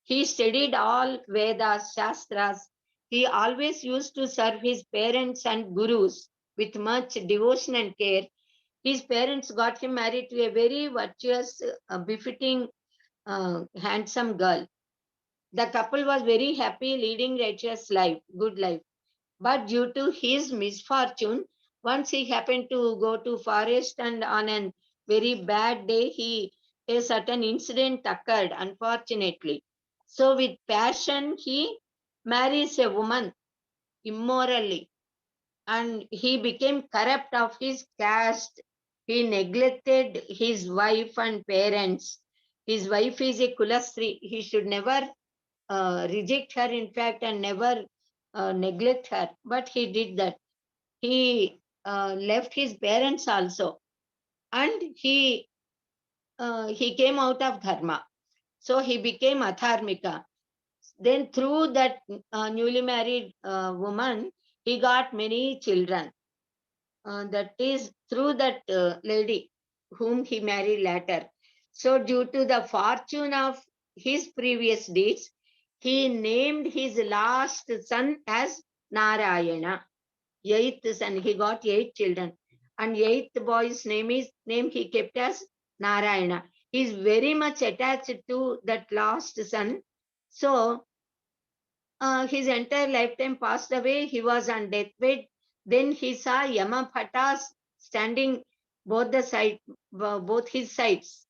Speaker 4: He studied all Vedas, Shastras. He always used to serve his parents and gurus with much devotion and care. His parents got him married to a very virtuous, befitting, handsome girl. The couple was very happy, leading righteous life, good life. But due to his misfortune, once he happened to go to forest, and on a very bad day, a certain incident occurred, unfortunately. So with passion, he marries a woman immorally, and he became corrupt of his caste. He neglected his wife and parents. His wife is a kulastri. He should never reject her, in fact, and never neglect her. But he did that. He left his parents also, and he came out of dharma. So he became atharmika. Then through that newly married woman, he got many children. That is through that lady whom he married later. So due to the fortune of his previous deeds, he named his last son as Narayana. Eighth son, he got 8 children. And 8th boy's name he kept as Narayana. He is very much attached to that last son. So his entire lifetime passed away. He was on deathbed. Then he saw Yamabhatas standing both his sides.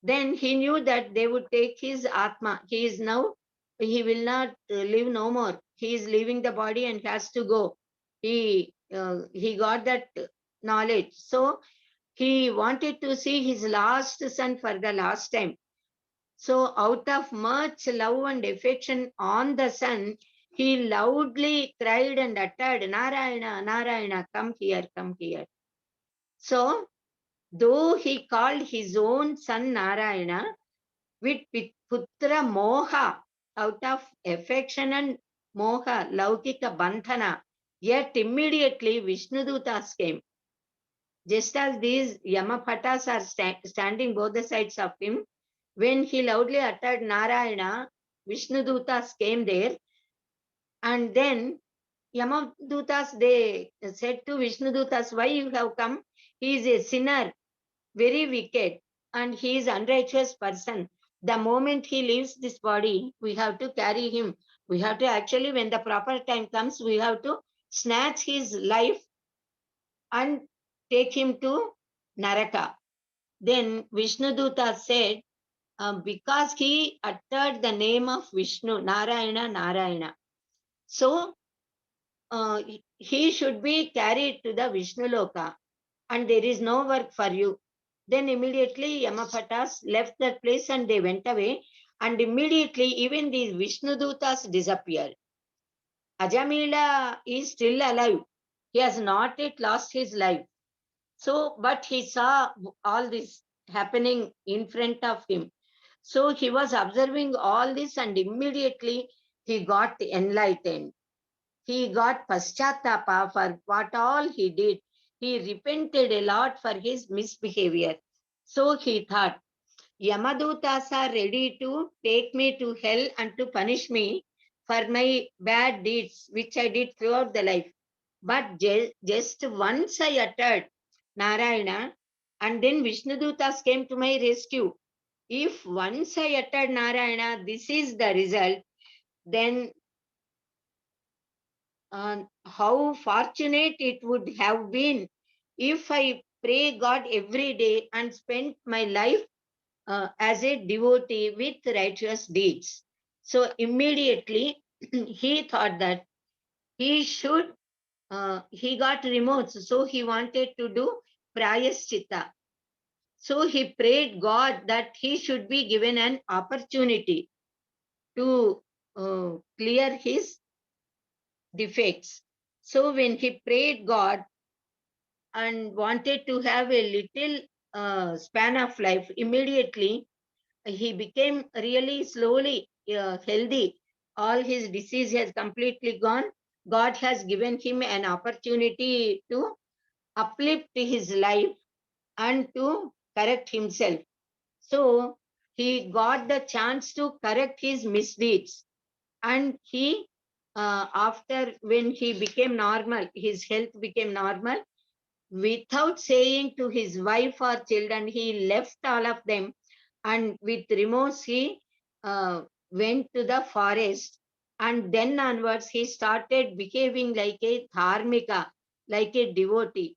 Speaker 4: Then he knew that they would take his Atma. He will not live no more. He is leaving the body and has to go. He got that knowledge. So he wanted to see his last son for the last time. So out of much love and affection on the son, he loudly cried and uttered, Narayana, Narayana, come here, come here. So though he called his own son Narayana, with putra moha, out of affection and moha, laukika bandhana, yet immediately Vishnudutas came. Just as these Yamabhatas are standing both the sides of him, when he loudly uttered Narayana, Vishnudutas came there, and then Yamadutas, they said to Vishnudutas, why you have come? He is a sinner, very wicked, and he is unrighteous person. The moment he leaves this body, we have to carry him. We have to actually, when the proper time comes, we have to snatch his life and take him to Naraka. Then Vishnuduta said, because he uttered the name of Vishnu, Narayana, Narayana. So he should be carried to the Vishnu Loka, and there is no work for you. Then immediately Yamabhatas left that place and they went away. and immediately even these Vishnudutas disappeared. Ajamila is still alive. He has not yet lost his life. So, but he saw all this happening in front of him. So he was observing all this and immediately he got enlightened. He got paschatapa for what all he did. He repented a lot for his misbehavior. So he thought, Yamadutas are ready to take me to hell and to punish me for my bad deeds, which I did throughout the life. But just once I uttered Narayana, and then Vishnudutas came to my rescue. If once I uttered Narayana, this is the result, then how fortunate it would have been if I pray God every day and spent my life as a devotee with righteous deeds. So immediately he thought that he should, he got remorse, so he wanted to do prayaschitta. So he prayed God that he should be given an opportunity to clear his defects. So when he prayed God and wanted to have a little span of life, immediately he became really slowly healthy. All his disease has completely gone. God has given him an opportunity to uplift his life and to correct himself. So he got the chance to correct his misdeeds. And he, after when he became normal, his health became normal, without saying to his wife or children, he left all of them and with remorse he went to the forest, and then onwards he started behaving like a dharmika, like a devotee.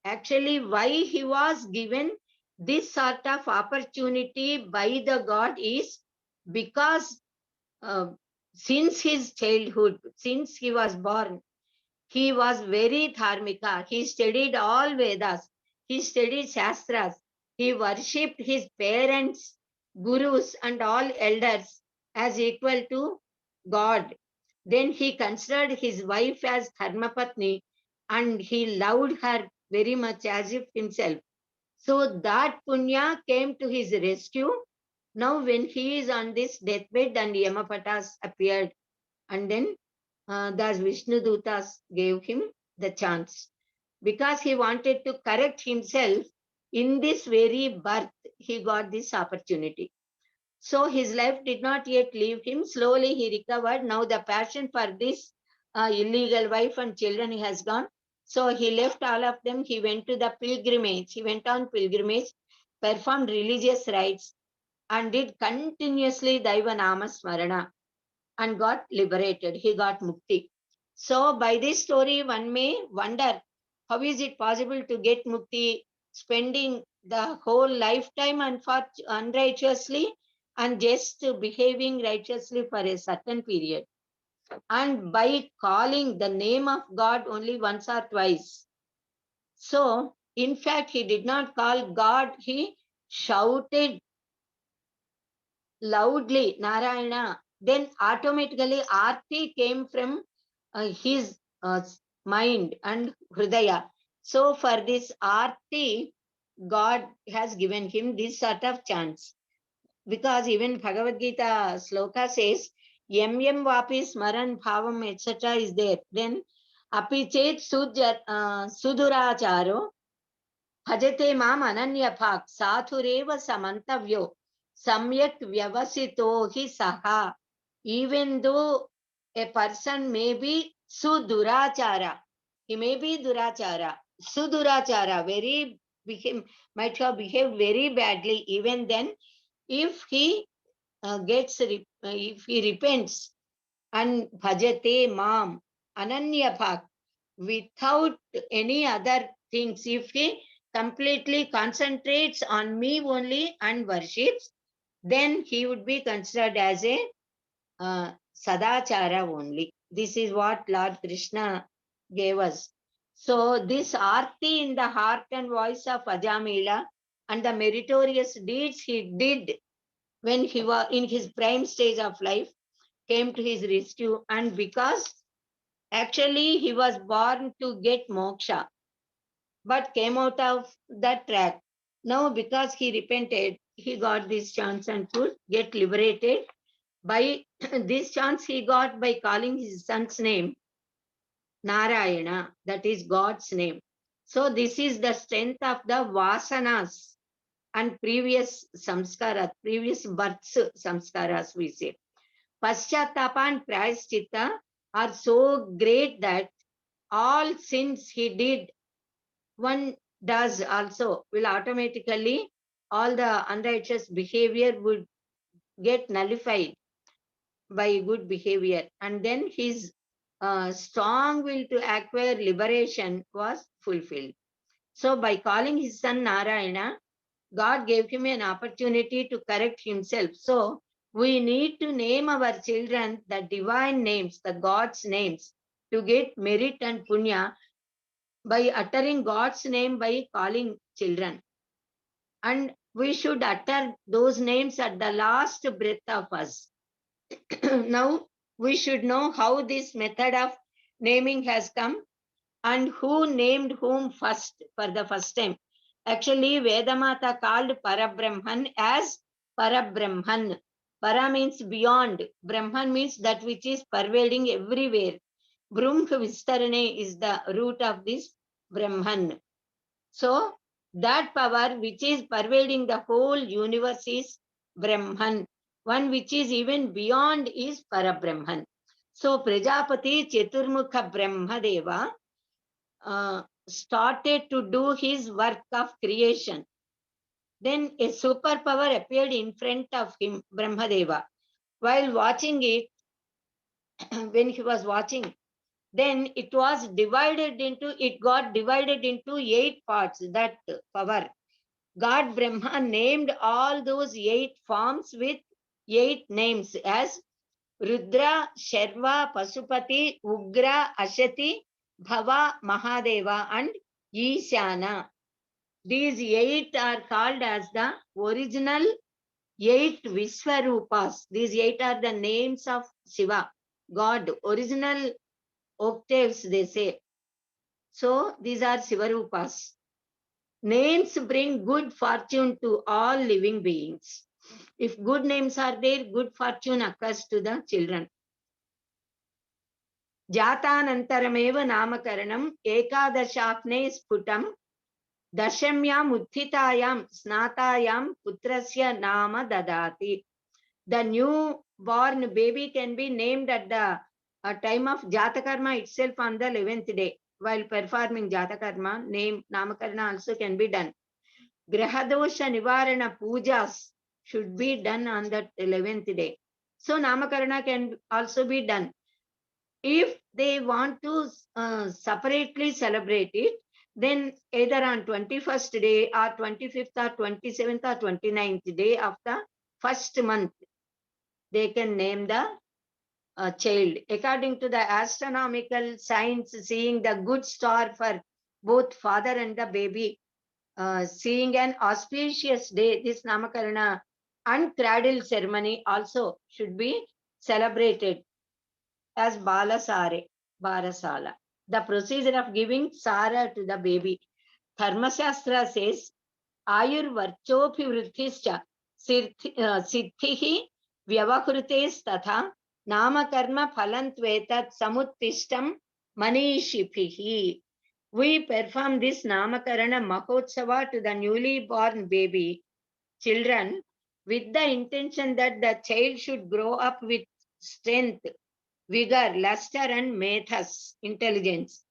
Speaker 4: Actually, why he was given this sort of opportunity by the God is because uh, since his childhood, since he was born, he was very dharmika. He studied all Vedas. He studied Shastras. He worshipped his parents, gurus, and all elders as equal to God. Then he considered his wife as Dharmapatni and he loved her very much as if himself. So that punya came to his rescue. Now when he is on this deathbed and Yamapatas appeared, and then thus Vishnu Dutas gave him the chance. Because he wanted to correct himself in this very birth, he got this opportunity. So his life did not yet leave him. Slowly he recovered. Now the passion for this illegal wife and children has gone. So he left all of them. He went to the pilgrimage. He went on pilgrimage, performed religious rites, and did continuously Daiva Nama Smarana and got liberated. He got mukti. So by this story, one may wonder, how is it possible to get mukti spending the whole lifetime unrighteously and just behaving righteously for a certain period? And by calling the name of God only once or twice. So, in fact, he did not call God, he shouted loudly Narayana, then automatically Arti came from his mind and Hridaya. So for this Arti, God has given him this sort of chance. Because even Bhagavad Gita sloka says, Yam yam vapi smaran bhavam etc. is there. Then apichet suduracharo bhajate mam ananya bhak sathureva samantavyo samyak vyavasito hi saha. Even though a person may be sudurachara, he may be durachara, sudurachara, very might have behaved very badly. Even then, if he if he repents and bhajate mam ananya bhak, without any other things, if he completely concentrates on me only and worships, then he would be considered as a sadachara only. This is what Lord Krishna gave us. So this arti in the heart and voice of Ajamila and the meritorious deeds he did when he was in his prime stage of life, came to his rescue. And because actually he was born to get moksha, but came out of that track. Now, because he repented, he got this chance and could get liberated. By this chance, he got by calling his son's name Narayana, that is God's name. So, this is the strength of the vasanas and previous samskaras, previous births samskaras, we say. Paschatapa and Prayaschitta are so great that all sins he did, one does also, will automatically, all the unrighteous behavior would get nullified by good behavior. And then his strong will to acquire liberation was fulfilled. So by calling his son Narayana, God gave him an opportunity to correct himself. So we need to name our children the divine names, the God's names, to get merit and punya by uttering God's name by calling children. And we should utter those names at the last breath of us. Now we should know how this method of naming has come and who named whom first for the first time. Actually, Vedamata called Parabrahman as Parabrahman. Para means beyond. Brahman means that which is pervading everywhere. Brumh Vistarane is the root of this Brahman. So that power which is pervading the whole universe is Brahman. One which is even beyond is Parabrahman. So Prajapati Chaturmukha Brahmadeva started to do his work of creation. Then a superpower appeared in front of him, Brahmadeva. While watching it, when he was watching, then it got divided into 8 parts, that power. God Brahma named all those 8 forms with 8 names as Rudra, Sharva, Pasupati, Ugra, Ashati, Bhava, Mahadeva and Ishana. These 8 are called as the original 8 Viswarupas. These 8 are the names of Shiva, God, original octaves, they say. So these are Shivarupas. Names bring good fortune to all living beings. If good names are there, good fortune occurs to the children. Jatanantarameva namakaranam ekadashapne sputam dashamyam uttitayam snatayam putrasya nama dadati. The newborn baby can be named at the time of Jatakarma itself on the 11th day. While performing Jatakarma, name Namakarana also can be done. Grahadosha Nivarana Pujas should be done on that 11th day. So Namakarana can also be done. If they want to separately celebrate it, then either on 21st day or 25th or 27th or 29th day of the first month, they can name the child. According to the astronomical science, seeing the good star for both father and the baby, seeing an auspicious day, this Namakarana and cradle ceremony also should be celebrated as Balasare, Barasala. The procedure of giving Sara to the baby. Dharmashastra says, Ayur Varchopi Vrithischa Siddhihi Vyavakrutes Tatha Namakarma Phalantvetat Samuttishtam Manishipihi. We perform this Namakarana Mahotsava to the newly born baby children with the intention that the child should grow up with strength, vigor, luster and methas, intelligence,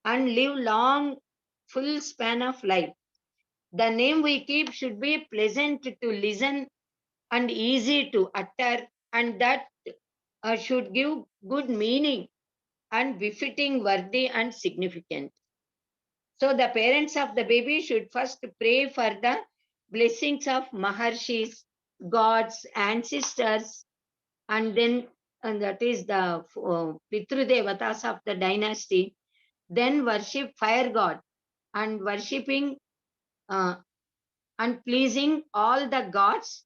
Speaker 4: and live long, full span of life. The name we keep should be pleasant to listen and easy to utter, and that should give good meaning and befitting, worthy and significant. So the parents of the baby should first pray for the blessings of Maharshis, gods, ancestors, and then that is the Pitru Devatas of the dynasty. Then worship fire god and worshipping and pleasing all the gods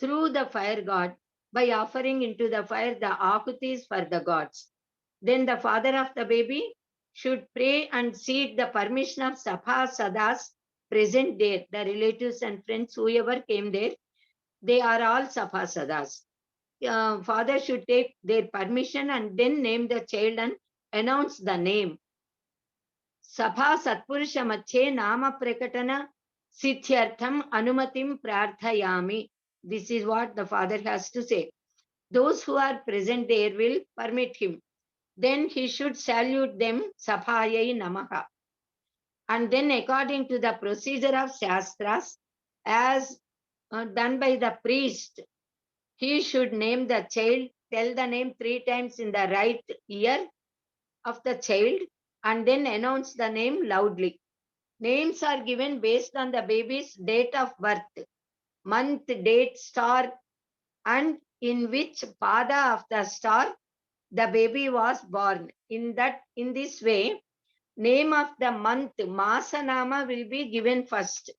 Speaker 4: through the fire god by offering into the fire the ahutis for the gods. Then the father of the baby should pray and seek the permission of Sabhasadas present there. The relatives and friends, whoever came there, they are all Sabhasadas. Father should take their permission and then name the child and announce the name. Sabha Satpurusha Mache Nama Prakatana Sithyartham Anumatim Prarthayami. This is what the father has to say. Those who are present there will permit him. Then he should salute them, Sabhayai Namaha. And then according to the procedure of Shastras, as done by the priest, he should name the child, tell the name 3 times in the right ear of the child, and then announce the name loudly. Names are given based on the baby's date of birth, month, date, star, and in which pada of the star the baby was born. In this way, name of the month, Masanama, will be given first.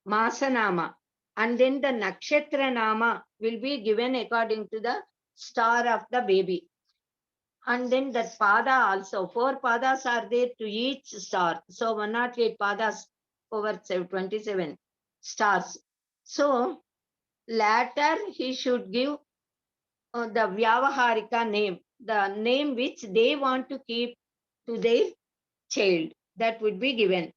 Speaker 4: Masanama. And then the Nakshatra Nama will be given according to the star of the baby. And then the pada also. 4 padas are there to each star. So 108 padas over 27 stars. So latter he should give the Vyavaharika name, the name which they want to keep to their child. That would be given.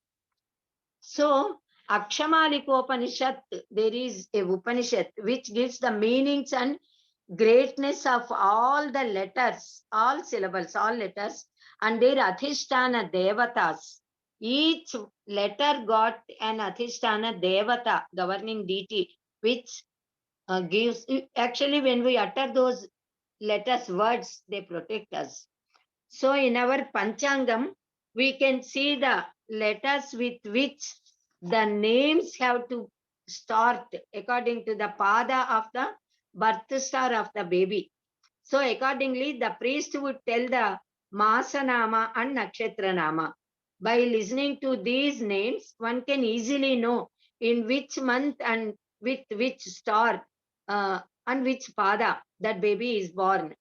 Speaker 4: So Akshamalikopanishad, there is a Upanishad which gives the meanings and greatness of all the letters, all syllables, all letters, and their Adhisthana Devatas. Each letter got an Adhisthana Devata, governing deity, which gives, actually when we utter those letters, words, they protect us. So in our Panchangam, we can see the letters with which the names have to start according to the pada of the birth star of the baby. So accordingly, the priest would tell the Masanama and Nakshatranama. By listening to these names, one can easily know in which month and with which star and which pada that baby is born.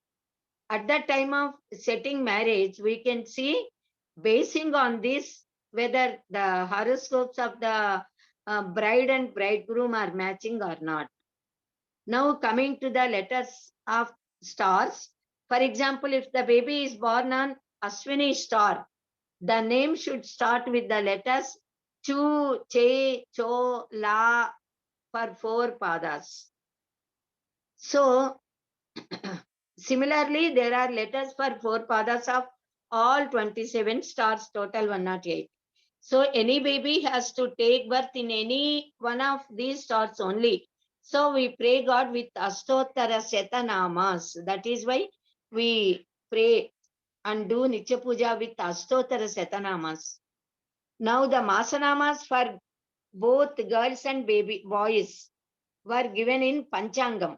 Speaker 4: At the time of setting marriage, we can see, basing on this, whether the horoscopes of the bride and bridegroom are matching or not. Now coming to the letters of stars, for example, if the baby is born on Ashwini star, the name should start with the letters Chu, Che, Cho, La for 4 padas. So similarly, there are letters for 4 padas of all 27 stars, total 108. So any baby has to take birth in any one of these stars only. So we pray God with Ashtottara Shatanamas. That is why we pray and do Nitya Puja with Ashtottara Shatanamas. Now the Masanamas for both girls and boys were given in Panchangam.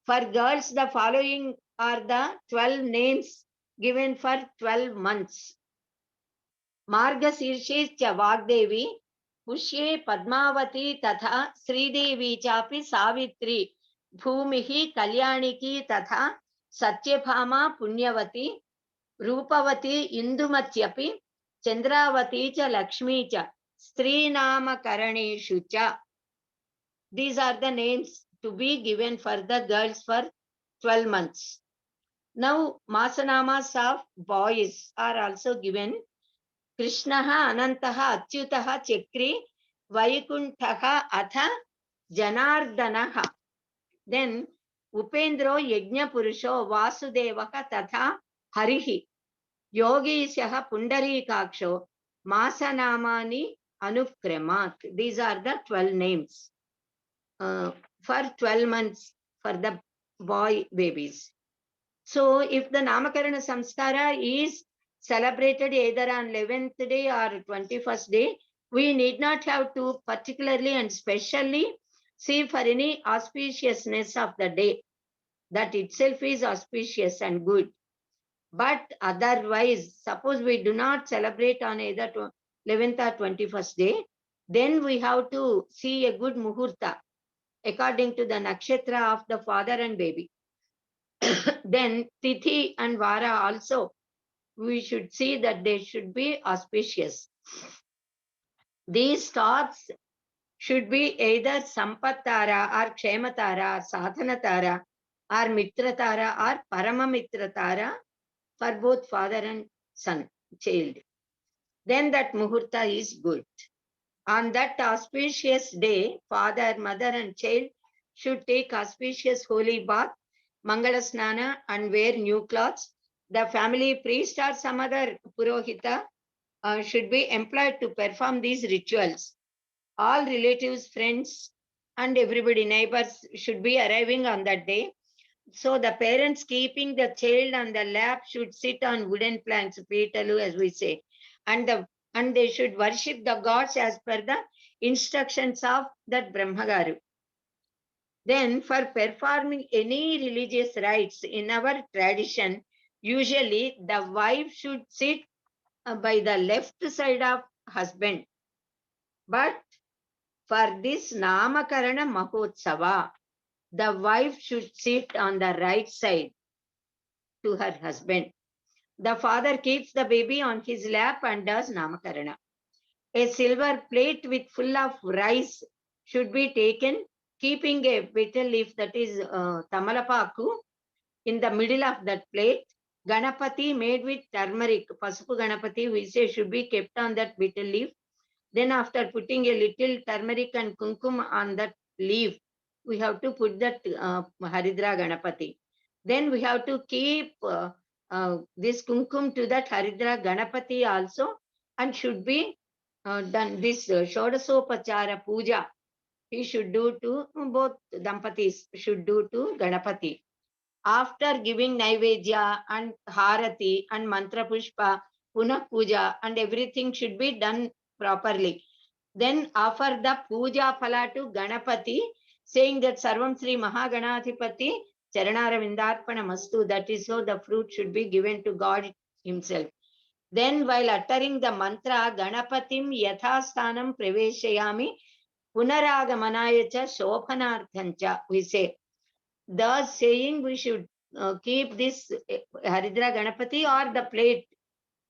Speaker 4: For girls, the following are the 12 names given for 12 months. Marga Sirshe cha Vagdevi, Pushye Padmavati tatha Sridevi chapi Savitri, Bhumihi Kalyaniki tatha Satyabhama Punyavati, Rupavati Indumatyapi, Chandravati cha Lakshmi cha, Strinama Karaneshu cha. These are the names to be given for the girls for 12 months. Now, Masanamas of boys are also given. Krishnaha, Anantaha, Achyutaha, Chakri, Vaikunthaha, Atha, Janardanaha. Then, Upendro, Yajna Purusho, Vasudevaha, Tatha, Harihi. Yogishaha, Pundarikaksho, Masanamani, Anukramat. These are the 12 names for 12 months for the boy babies. So if the Namakarana Samskara is celebrated either on 11th day or 21st day, we need not have to particularly and specially see for any auspiciousness of the day. That itself is auspicious and good. But otherwise, suppose we do not celebrate on either 11th or 21st day, then we have to see a good muhurta. according to the nakshatra of the father and baby. Then Tithi and Vara also, we should see that they should be auspicious. These stars should be either Sampatara or Kshematara, or Sadhanatara, or Mitratara, or Paramamitratara for both father and son, child. Then that Muhurta is good. On that auspicious day, father, mother, and child should take auspicious holy bath, Mangala Snana, and wear new clothes. The family priest or some other Purohita should be employed to perform these rituals. All relatives, friends, and everybody, neighbors, should be arriving on that day. So the parents keeping the child on the lap should sit on wooden planks, petalu, as we say, and they should worship the gods as per the instructions of that Brahmagaru. Then for performing any religious rites in our tradition, usually the wife should sit by the left side of husband. But for this Namakarana Mahotsava, the wife should sit on the right side to her husband. The father keeps the baby on his lap and does Namakarana. A silver plate with full of rice should be taken, keeping a betel leaf, that is Tamalapaku, in the middle of that plate. Ganapati made with turmeric, Pasupu Ganapati, we say, should be kept on that betel leaf. Then after putting a little turmeric and kumkum on that leaf, we have to put that Haridra Ganapati. Then we have to keep this kumkum to that Haridra Ganapati also, and should be done this Shodasopachara Puja. He should do to both Dampatis, should do to Ganapati. After giving Naivedya and Harati and Mantra Pushpa, Punah Puja, and everything should be done properly. Then offer the Puja Phala to Ganapati, saying that Sarvam Sri Mahaganadhipati Charanara Vindarpana Mastu. That is how the fruit should be given to God himself. Then while uttering the mantra, Ganapatim Yathasthanam Praveshayami Punaragamanaya Shophanarthancha, we say. Thus saying, we should keep this Haridra Ganapati or the plate,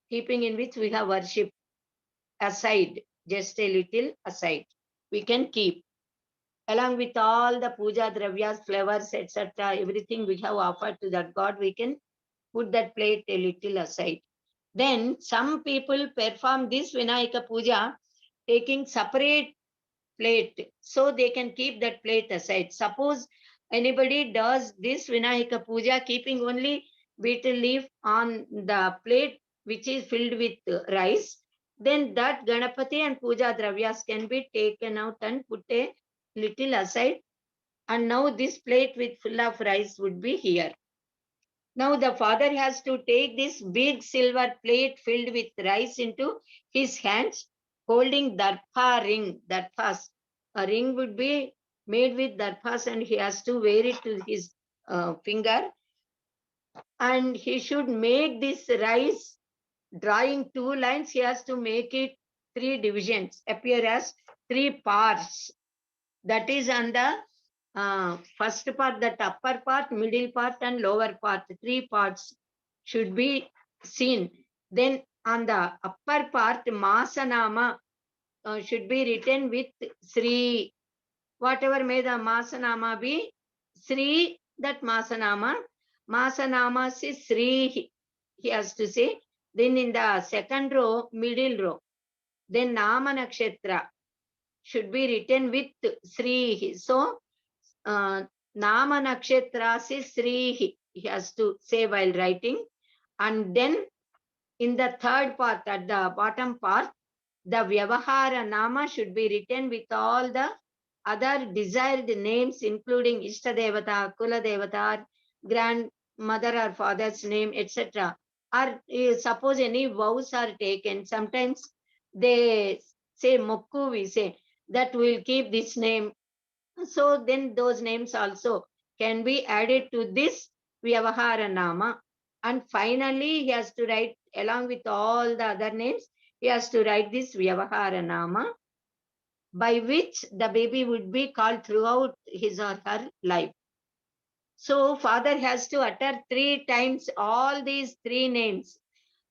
Speaker 4: keeping in which we have worship, aside, just a little aside. We can keep. Along with all the puja dravyas, flowers, etc., everything we have offered to that God, we can put that plate a little aside. Then some people perform this Vinayaka puja taking separate plate, so they can keep that plate aside. Suppose anybody does this Vinayaka puja keeping only betel leaf on the plate which is filled with rice, then that Ganapati and puja dravyas can be taken out and put a little aside. And now this plate with full of rice would be here. Now the father has to take this big silver plate filled with rice into his hands, holding darpa ring. Darpas. A ring would be made with darpas and he has to wear it to his finger. And he should make this rice, drawing 2 lines, he has to make it 3 divisions, appear as 3 parts. That is on the first part, that upper part, middle part, and lower part, 3 parts should be seen. Then on the upper part, Masanama should be written with Sri. Whatever may the Masanama be, Sri, that Masanama. Masanama is Sri, he has to say. Then in the second row, middle row, then Nama Nakshatra should be written with Sri. So, Nama Nakshatra is Sri, he has to say while writing. And then in the third part, at the bottom part, the Vyavahara Nama should be written with all the other desired names, including Ishta Devata, Kula Devata, grandmother or father's name, etc. Or suppose any vows are taken, sometimes they say Mokku, we say that we'll keep this name. So then those names also can be added to this Vyavahara Nama. And finally, he has to write, along with all the other names, he has to write this Vyavahara Nama. by which the baby would be called throughout his or her life. So father has to utter 3 times all these 3 names,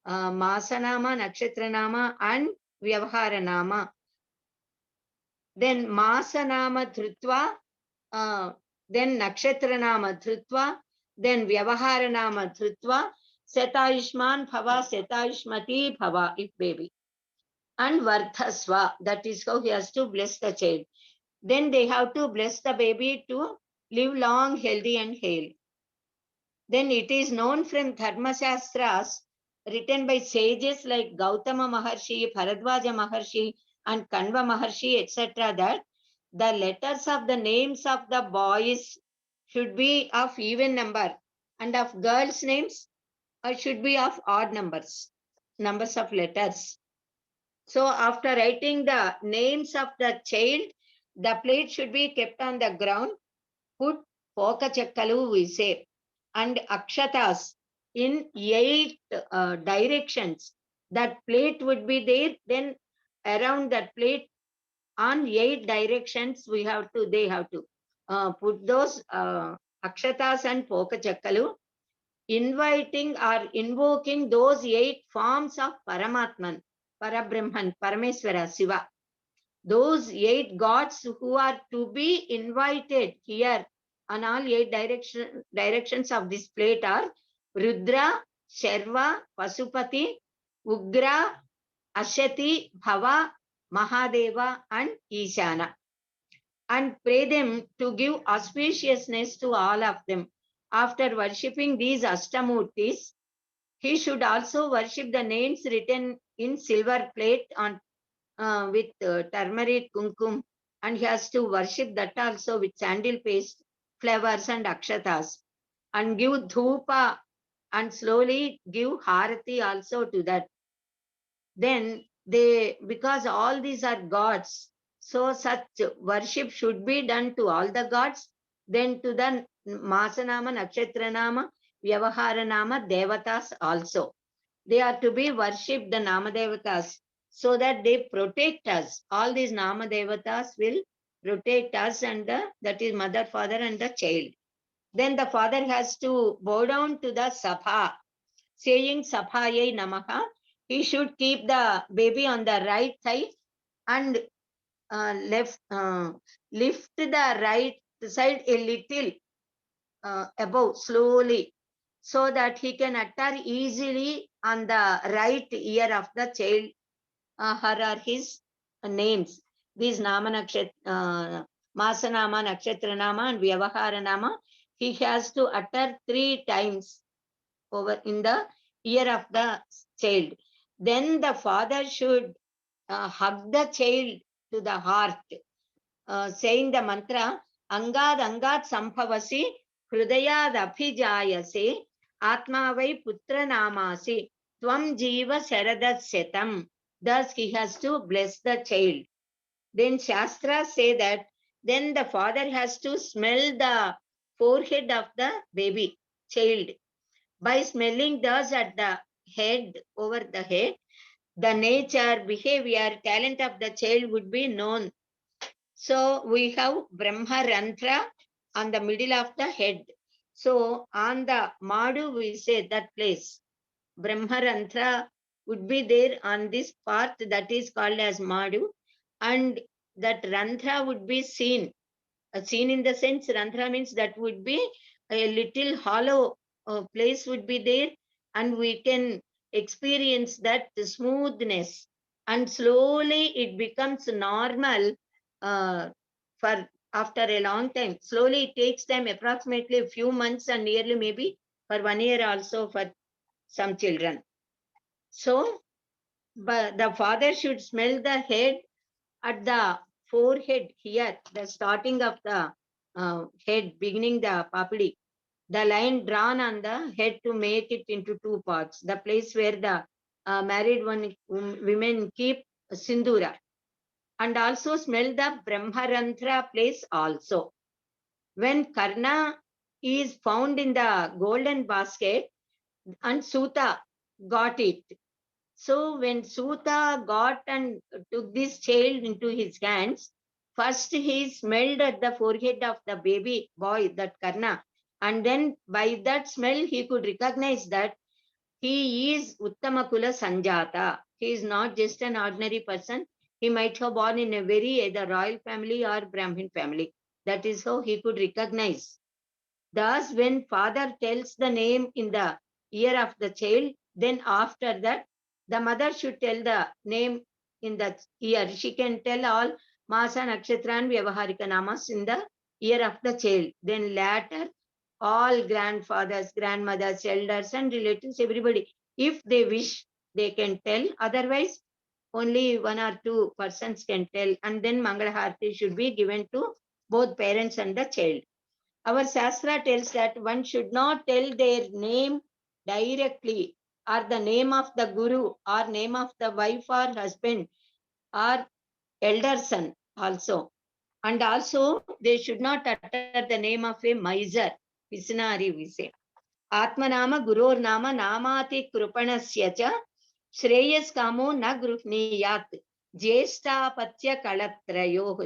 Speaker 4: Masanama, Nakshatranama and Vyavaharanama. Then Masanama Dhrutva, then Nakshatranama Dhrutva, then Vyavaharanama Dhrutva, Setayushman Bhava, Setayushmati Bhava, if baby. And Vardhasva, that is how he has to bless the child. Then they have to bless the baby to live long, healthy and hale. Then it is known from Dharma Shastras written by sages like Gautama Maharshi, Bharadwaja Maharshi and Kanva Maharshi, etc. that the letters of the names of the boys should be of even number and of girls' names should be of odd numbers of letters. So after writing the names of the child, the plate should be kept on the ground, put pokachakkalu we say, and akshatas in 8 directions. That plate would be there, then around that plate on 8 directions they have to put those akshatas and pokachakkalu, inviting or invoking those 8 forms of Paramatman, Parabrahman, Parameswara, Shiva. Those 8 gods who are to be invited here on all 8 directions of this plate are Rudra, Sharva, Pasupati, Ugra, Ashati, Bhava, Mahadeva and Ishana. And pray them to give auspiciousness to all of them. After worshipping these Ashtamurtis, he should also worship the names written in silver plate on with turmeric kumkum, and he has to worship that also with sandal paste, flowers and akshatas, and give dhupa and slowly give harati also to that. Then because all these are gods, so such worship should be done to all the gods, then to the Masanama, Nakshatranama, Vyavaharanama, Devatas also. They are to be worshipped, the Namadevatas, so that they protect us. All these Namadevatas will protect us and that is mother, father and the child. Then the father has to bow down to the Sabha, saying Sabhayai Namaha. He should keep the baby on the right side and lift the right side a little above slowly, so that he can utter easily on the right ear of the child her or his names. These Masanama, Nakshatranama and Vyavaharanama, he has to utter 3 times over in the ear of the child. Then the father should hug the child to the heart, saying the mantra, Angad Angad Sambhavasi, Hrudayad Abhijayase, Atma Vai Putra Namasi, Tvam Jiva Sharadat Setam. Thus he has to bless the child. Then Shastras say that then the father has to smell the forehead of the baby child. By smelling thus at the head, over the head, the nature, behavior, talent of the child would be known. So we have Brahma Rantra on the middle of the head. So on the Madu we say that place, Brahma Rantra would be there on this part that is called as Madu, and that Rantra would be seen. Seen in the sense, Rantra means that would be a little hollow place would be there, and we can experience that smoothness, and slowly it becomes normal for after a long time. Slowly it takes time, approximately a few months and nearly maybe for 1 year also for some children. So but the father should smell the head at the forehead here, the starting of the head, beginning the papadi, the line drawn on the head to make it into 2 parts, the place where the married women keep sindura, and also smell the Brahmarantra place also. When Karna is found in the golden basket and Suta got it, So when Suta got and took this child into his hands, first he smelled at the forehead of the baby boy, that Karna, and then by that smell he could recognize that he is Uttamakula Sanjata. He is not just an ordinary person. He might have born in a very either royal family or Brahmin family. That is how he could recognize. Thus, when father tells the name in the ear of the child, then after that, the mother should tell the name in the ear. She can tell all Masa, Nakshatra and Vyavaharika Namas in the ear of the child. Then later, all grandfathers, grandmothers, elders and relatives, everybody, if they wish, they can tell. Otherwise, only one or two persons can tell. And then Mangala should be given to both parents and the child. Our Shastra tells that one should not tell their name directly, or the name of the Guru, or name of the wife or husband, or elder son also. And also, they should not utter the name of a miser, Pisinari we say. Atmanama Gurur Nama Namati Krupanasya cha Shreyas Kamo na Gruhniyat Jestapatya Kalatrayoh.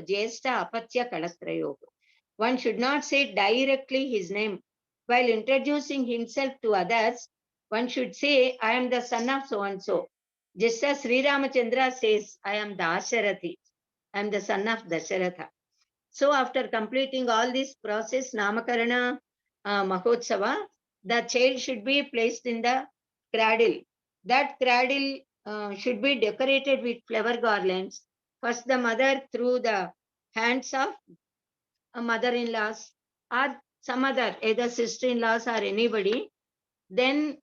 Speaker 4: One should not say directly his name. While introducing himself to others, one should say, I am the son of so and so. Just as Sri Ramachandra says, I am Dasharathi. I am the son of Dasharatha. So after completing all this process, Namakarana Mahotsava, the child should be placed in the cradle. That cradle should be decorated with flower garlands. First, the mother through the hands of mother-in-laws or some other, either sister-in-laws or anybody, then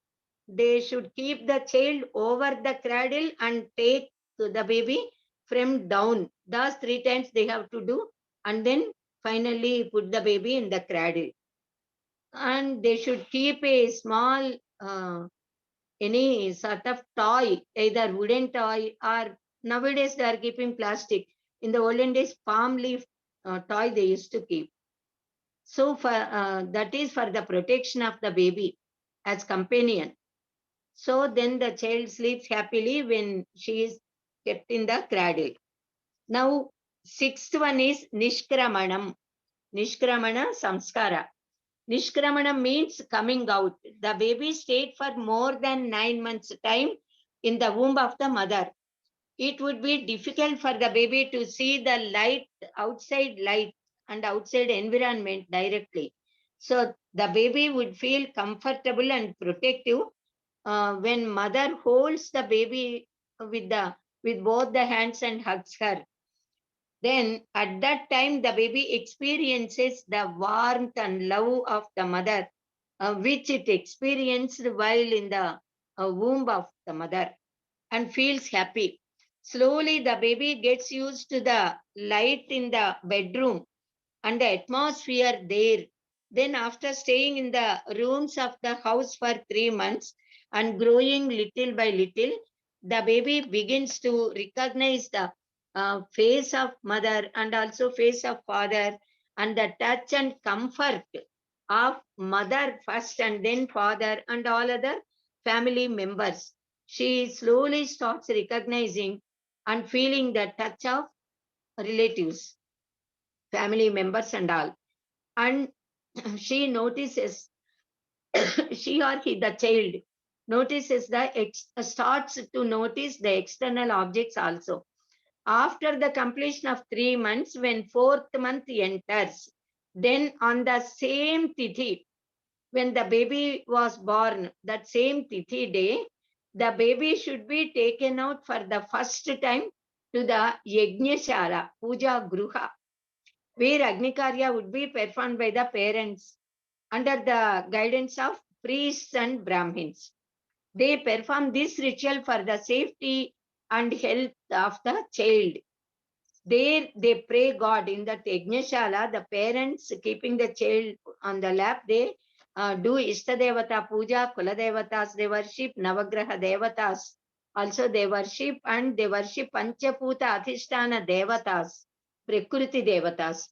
Speaker 4: they should keep the child over the cradle and take the baby from down. Thus 3 times they have to do, and then finally put the baby in the cradle. And they should keep a small any sort of toy, either wooden toy or nowadays they are keeping plastic. In the olden days, palm leaf toy they used to keep. So for that is for the protection of the baby as companion. So then the child sleeps happily when she is kept in the cradle. Now, 6th one is Nishkramanam. Nishkramana Samskara. Nishkramana means coming out. The baby stayed for more than 9 months time in the womb of the mother. It would be difficult for the baby to see the light and outside environment directly. So the baby would feel comfortable and protective when mother holds the baby with both the hands and hugs her. Then at that time the baby experiences the warmth and love of the mother, which it experienced while in the womb of the mother, and feels happy. Slowly the baby gets used to the light in the bedroom and the atmosphere there. Then after staying in the rooms of the house for 3 months and growing little by little, the baby begins to recognize the face of mother and also face of father, and the touch and comfort of mother first and then father and all other family members. She slowly starts recognizing and feeling the touch of relatives, family members and all. And she notices, she or he, the child, notices starts to notice the external objects also. After the completion of 3 months, when 4th month enters, then on the same tithi, when the baby was born, that same tithi day, the baby should be taken out for the first time to the Yajnashala, Puja Gruha, where Agnikarya would be performed by the parents under the guidance of priests and Brahmins. They perform this ritual for the safety and health of the child. There they pray God in that Yajnashala, the parents keeping the child on the lap, they do Ishtadevata Puja, Kuladevatas, they worship Navagraha Devatas. Also they worship Panchaputa Adhisthana Devatas, Prakriti Devatas,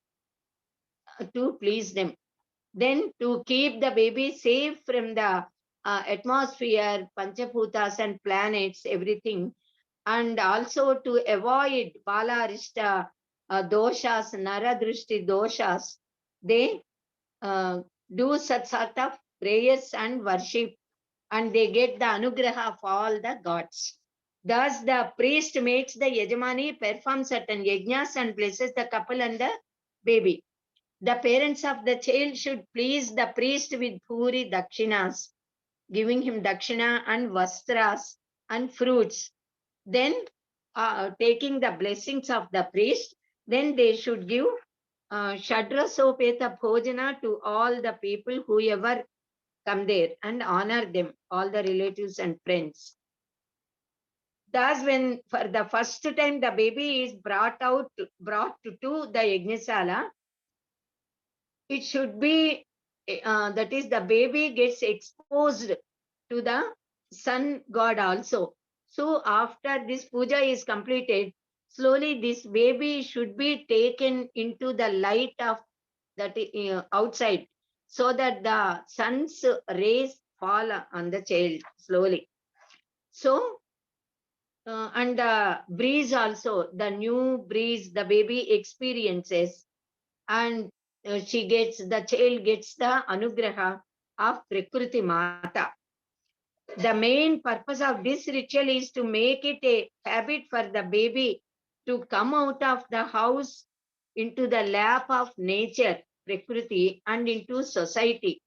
Speaker 4: to please them. Then to keep the baby safe from the atmosphere, Panchaphutas and planets, everything. And also to avoid Bala Arishta doshas, Naradrishti doshas, they do such sort of prayers and worship, and they get the anugraha of all the gods. Thus, the priest makes the Yajamani perform certain yajnas and blesses the couple and the baby. The parents of the child should please the priest with puri dakshinas, giving him dakshina and vastras and fruits. Then, taking the blessings of the priest, then they should give Shadrasopeta Bhojana to all the people whoever come there, and honor them, all the relatives and friends. Thus, when for the first time the baby is brought to the Yajnasala, it should be, that is, the baby gets exposed to the sun god also. So after this puja is completed, slowly this baby should be taken into the light of that outside, so that the sun's rays fall on the child slowly. So, and the breeze also, the new breeze the baby experiences, and the child gets the anugraha of Prakriti Mata. The main purpose of this ritual is to make it a habit for the baby to come out of the house into the lap of nature, Prakriti, and into society,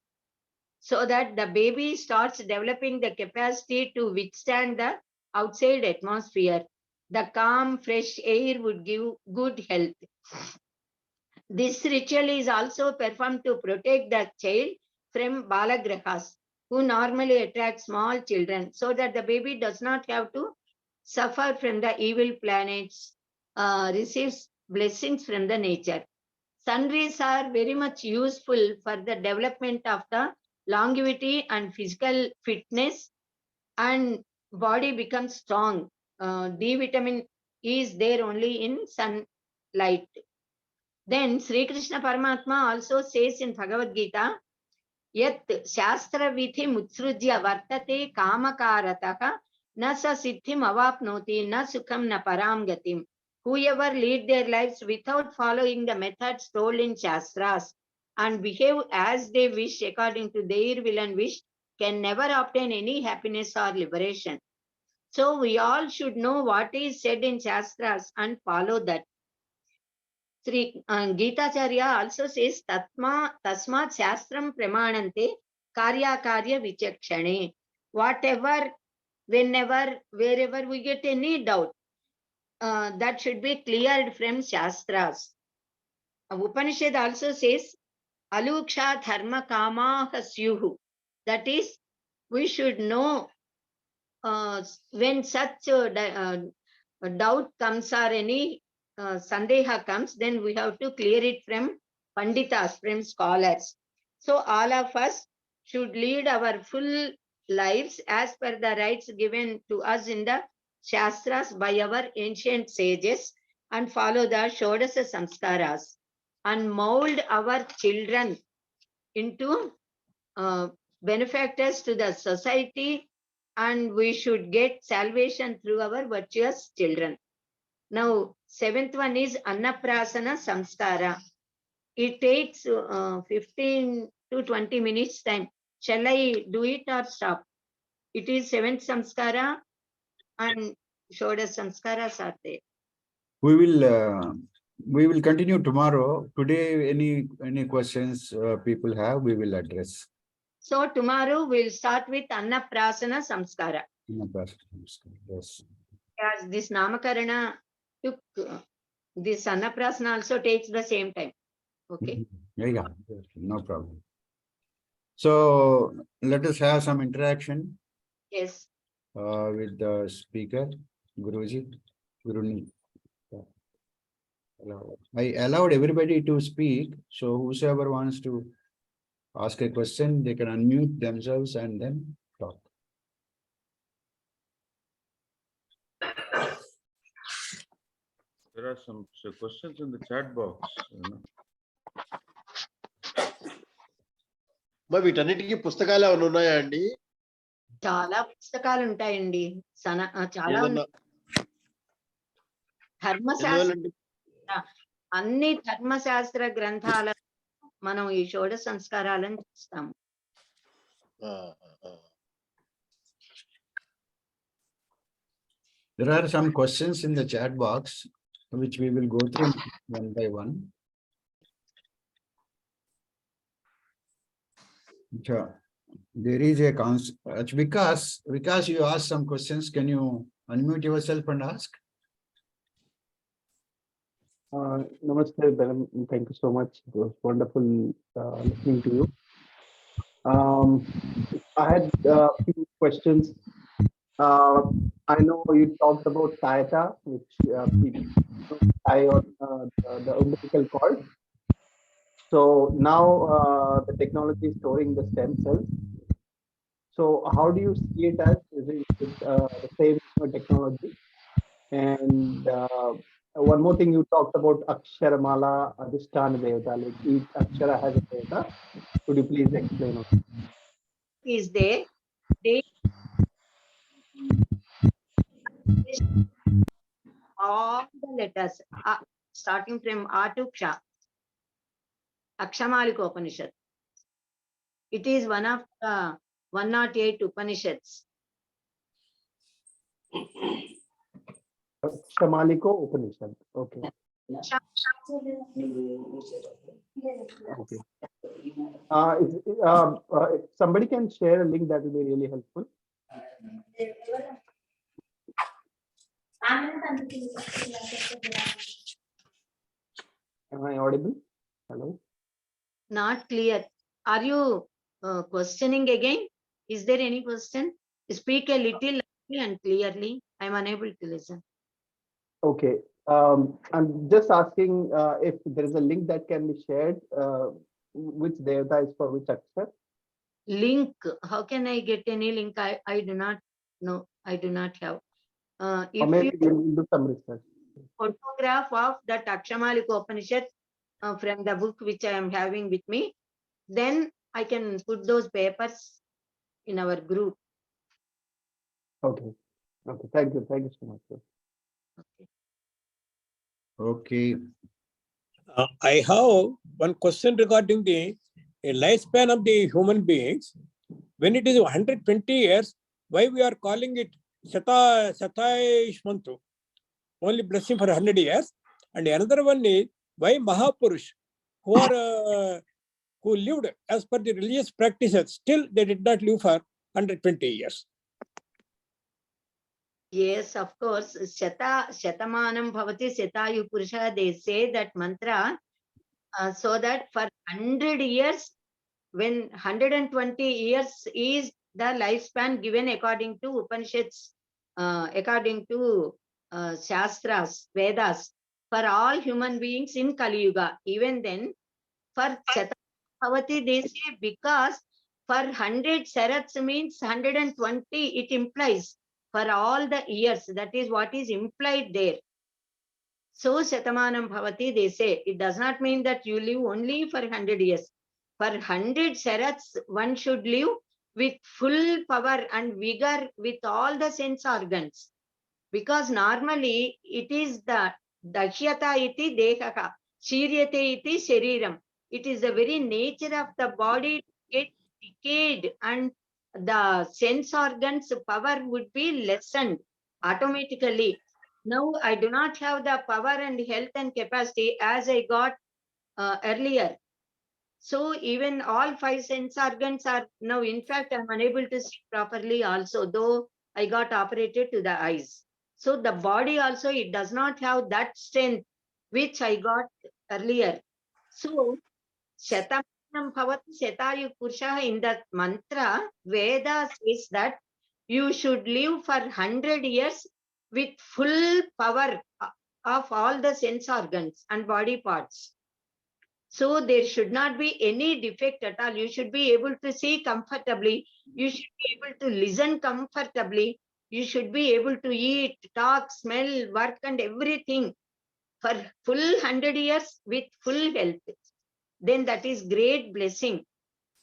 Speaker 4: so that the baby starts developing the capacity to withstand the outside atmosphere. The calm, fresh air would give good health. This ritual is also performed to protect the child from balagrahas, who normally attract small children, so that the baby does not have to suffer from the evil planets, receives blessings from the nature. Sun rays are very much useful for the development of the longevity and physical fitness, and body becomes strong. D vitamin is there only in sunlight. Then Sri Krishna Paramatma also says in Bhagavad Gita, Yat Shastra Vithi Mutsrujya Vartate Kamakarataka Na Sa Siddhim Avapnoti Na Sukham Na Param Gatim. Whoever lead their lives without following the methods told in Shastras and behave as they wish according to their will and wish can never obtain any happiness or liberation. So we all should know what is said in Shastras and follow that. Sri Gitacharya also says, Tasmat Shastram Pramanante Karya Karya Vichakshane. Whatever, whenever, wherever we get any doubt, that should be cleared from Shastras. Upanishad also says, Aluksha Dharma Kama Hasyuhu. That is, we should know when such doubt comes or any sandeha comes, then we have to clear it from panditas, from scholars. So all of us should lead our full lives as per the rights given to us in the Shastras by our ancient sages, and follow the Shodasa Samskaras, and mold our children into benefactors to the society, and we should get salvation through our virtuous children. Now, seventh one is Annaprasana Samskara. It takes 15 to 20 minutes time. Shall I do it or stop? It is seventh Samskara and Shodas Samskaras are there.
Speaker 1: We will continue tomorrow. Today, any questions people have, we will address.
Speaker 4: So tomorrow we'll start with Annaprasana Samskara.
Speaker 1: Yes.
Speaker 4: As this Namakarana took, this Annaprasana also takes the same time. Okay.
Speaker 1: Yeah, no problem. So let us have some interaction
Speaker 4: Yes.
Speaker 1: with the speaker, Guruji. Guruni. I allowed everybody to speak, so whosoever wants to ask a question, they can unmute themselves and then talk.
Speaker 2: There are some questions in the chat box.
Speaker 5: వీటన్నిటికీ పుస్తకాలు ఏమైనా ఉన్నాయా అండి?
Speaker 4: చాలా పుస్తకాలు ఉంటాయండి. చాలా ఉన్నాయి. ధర్మశాస్త్ర అన్ని ధర్మశాస్త్ర గ్రంథాల మనం ఈ షోడశ సంస్కారాలను చూస్తాము.
Speaker 1: There are some questions in the chat box, which we will go through one by one. Sure. There is a Vikas, you asked some questions. Can you unmute yourself and ask?
Speaker 5: Namaste, Belam. Thank you so much. It was wonderful listening to you. I had a few questions. I know you talked about Sayata, which people tie on the umbilical cord. So now the technology is storing the stem cells. So how do you see it as? Is it the same technology? And one more thing, you talked about Aksharamala, Adhisthana Devata, like each Akshara has a Devata. Could you please explain on?
Speaker 4: Is there? They all the letters starting from A to Ksha. Akshamalika Upanishad. It is one of the 108 Upanishads.
Speaker 5: Shamaliko Upanishad. Okay. Okay. If somebody can share a link, that will be really helpful. Am I audible? Hello?
Speaker 4: Not clear. Are you questioning again? Is there any question? Speak a little loudly and clearly. I'm unable to listen.
Speaker 5: Okay. I'm just asking if there is a link that can be shared, which Devata is for which Akshar?
Speaker 4: Link. How can I get any link? I do not know. I do not have.
Speaker 5: Or
Speaker 4: If
Speaker 5: maybe
Speaker 4: you
Speaker 5: we'll do some research.
Speaker 4: photograph of that Akshamalika Upanishad from the book which I am having with me, then I can put those papers in our group.
Speaker 5: Okay. Okay. Thank you. Thank you so much, sir.
Speaker 1: Okay.
Speaker 6: I have one question regarding the lifespan of the human beings. When it is 120 years, why we are calling it Satayishmantu? Only blessing for 100 years. And another one is why Mahapurush, who lived as per the religious practices, still they did not live for 120 years.
Speaker 4: Yes, of course. Shatamanam bhavati Setayu Purusha. They say that mantra so that for 100 years, when 120 years is the lifespan given according to Upanishads, according to Shastras, Vedas, for all human beings in Kali Yuga. Even then, for Shatamanam bhavati, they say because for 100 Sarats means 120, it implies for all the years. That is what is implied there. So Shatamanam bhavati, they say, it does not mean that you live only for 100 years. For 100 Sarats, one should live with full power and vigor with all the sense organs. Because normally it is the Dashyata iti dekaka, Shiryate iti shariram. It is the very nature of the body to get decayed and the sense organs power would be lessened automatically. Now I do not have the power and health and capacity as I got earlier. So even all 5 sense organs are now, in fact, I'm unable to see properly also, though I got operated to the eyes. So the body also, it does not have that strength which I got earlier. So Shatamanam bhavati Shatayu Purusha, in that mantra, Veda says that you should live for 100 years with full power of all the sense organs and body parts. So there should not be any defect at all. You should be able to see comfortably. You should be able to listen comfortably. You should be able to eat, talk, smell, work and everything for full 100 years with full health. Then that is great blessing.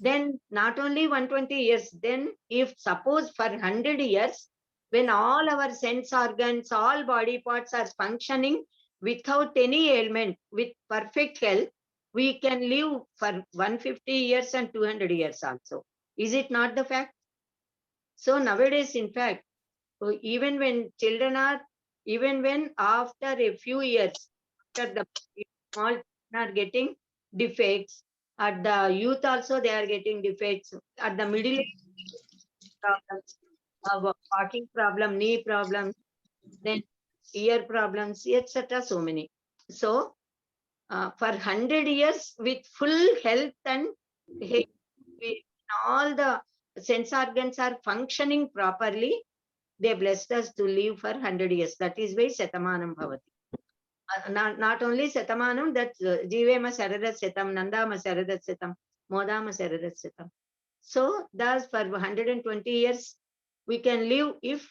Speaker 4: then not only 120 years, then if suppose for 100 years, when all our sense organs, all body parts are functioning without any ailment, with perfect health, we can live for 150 years and 200 years also. Is it not the fact? So nowadays, in fact, even when children are, even when after a few years, after the small children are getting defects, at the youth also they are getting defects, at the middle age problems, walking problem, knee problems, then ear problems, etc. So many. So for 100 years with full health and all the sense organs are functioning properly, they blessed us to live for 100 years. That is why Satamanam Bhavati. Not only Satamanam, that Jivema Saradat Satam, Nandama Saradat Satam, Modama Saradat Satam. So thus for 120 years we can live if,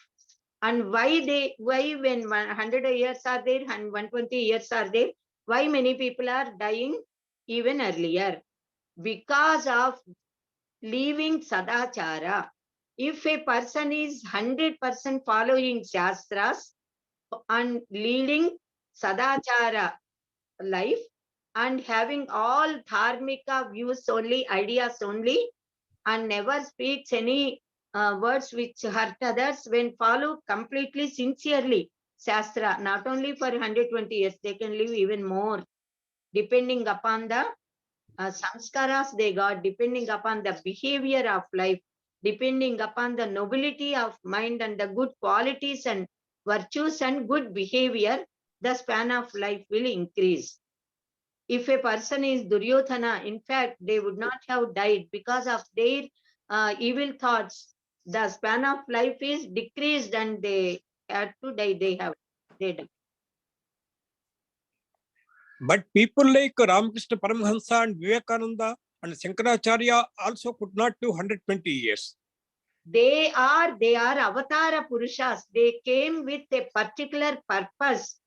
Speaker 4: and why when 100 years are there and 120 years are there, why many people are dying even earlier? Because of leaving Sadachara. If a person is 100% following Shastras and leading Sadachara life and having all dharmika views only, ideas only, and never speaks any words which hurt others, when follow completely sincerely Shastra, not only for 120 years, they can live even more, depending upon the samskaras they got, depending upon the behavior of life, depending upon the nobility of mind and the good qualities and virtues and good behavior, the span of life will increase. If a person is Duryodhana, in fact, they would not have died because of their evil thoughts. The span of life is decreased and they had to die. They died.
Speaker 6: But people like Ramakrishna Paramhansa and Vivekananda and Shankaracharya also could not live 120 years.
Speaker 4: They are avatara purushas. They came with a particular purpose.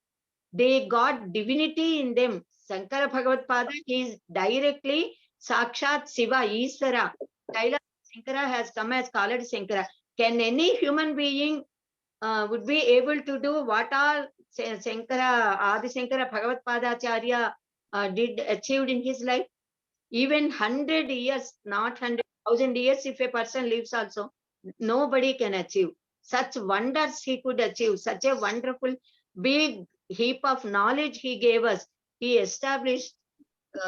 Speaker 4: They got divinity in them. Shankara Bhagavad Pada is directly Sakshat Siva, Isvara. Kaila Shankara has come as called Shankara. Can any human being would be able to do what all Shankara, Adi Shankara Bhagavad Padacharya did achieved in his life? Even 100 years, not 100,000 years, if a person lives also, nobody can achieve. Such wonders he could achieve, such a wonderful big heap of knowledge he gave us. He established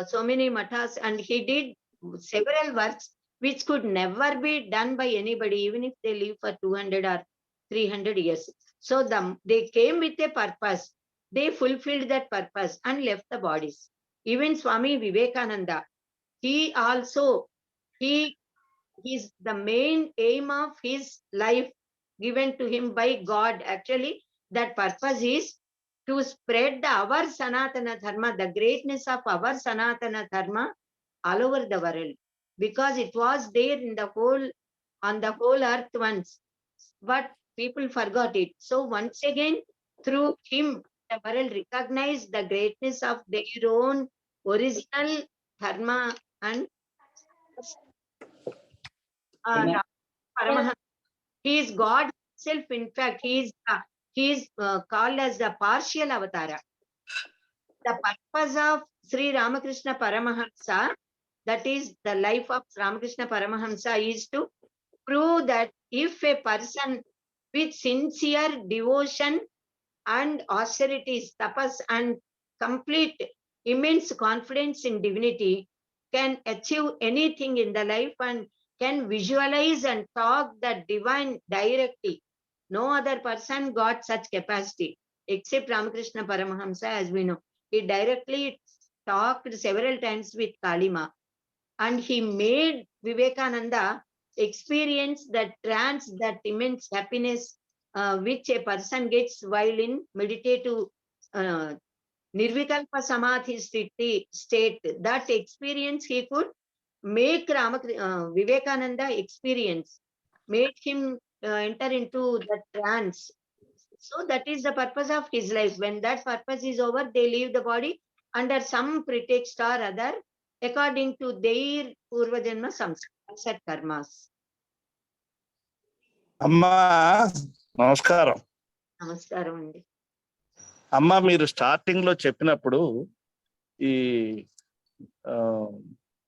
Speaker 4: so many mathas and he did several works which could never be done by anybody, even if they live for 200 or 300 years. So they came with a purpose. They fulfilled that purpose and left the bodies. Even Swami Vivekananda, he also, he's the main aim of his life given to him by God. Actually, that purpose is to spread our Sanatana Dharma, the greatness of our Sanatana Dharma all over the world. Because it was there in the whole, on the whole earth once, but people forgot it. So once again, through him, the world recognized the greatness of their own original Dharma and Paramahansa. He is God himself. In fact, he is called as the partial avatara. The purpose of Sri Ramakrishna Paramahansa, that is the life of Ramakrishna Paramahansa, is to prove that if a person with sincere devotion and austerities, tapas, and complete immense confidence in divinity can achieve anything in the life and can visualize and talk the divine directly. No other person got such capacity except Ramakrishna Paramahamsa, as we know. He directly talked several times with Kalima and he made Vivekananda experience that trance, that immense happiness which a person gets while in meditative Nirvikalpa Samadhi state. That experience he could make Vivekananda experience, made him enter into the trance. So that is the purpose of his life. When that purpose is over, they leave the body under some pretext or other. according to their Purvajanma Samskaras karmas.
Speaker 7: అమ్మా నమస్కారం.
Speaker 4: నమస్కారం అండి.
Speaker 7: అమ్మా మీరు starting లో చెప్పినప్పుడు ఈ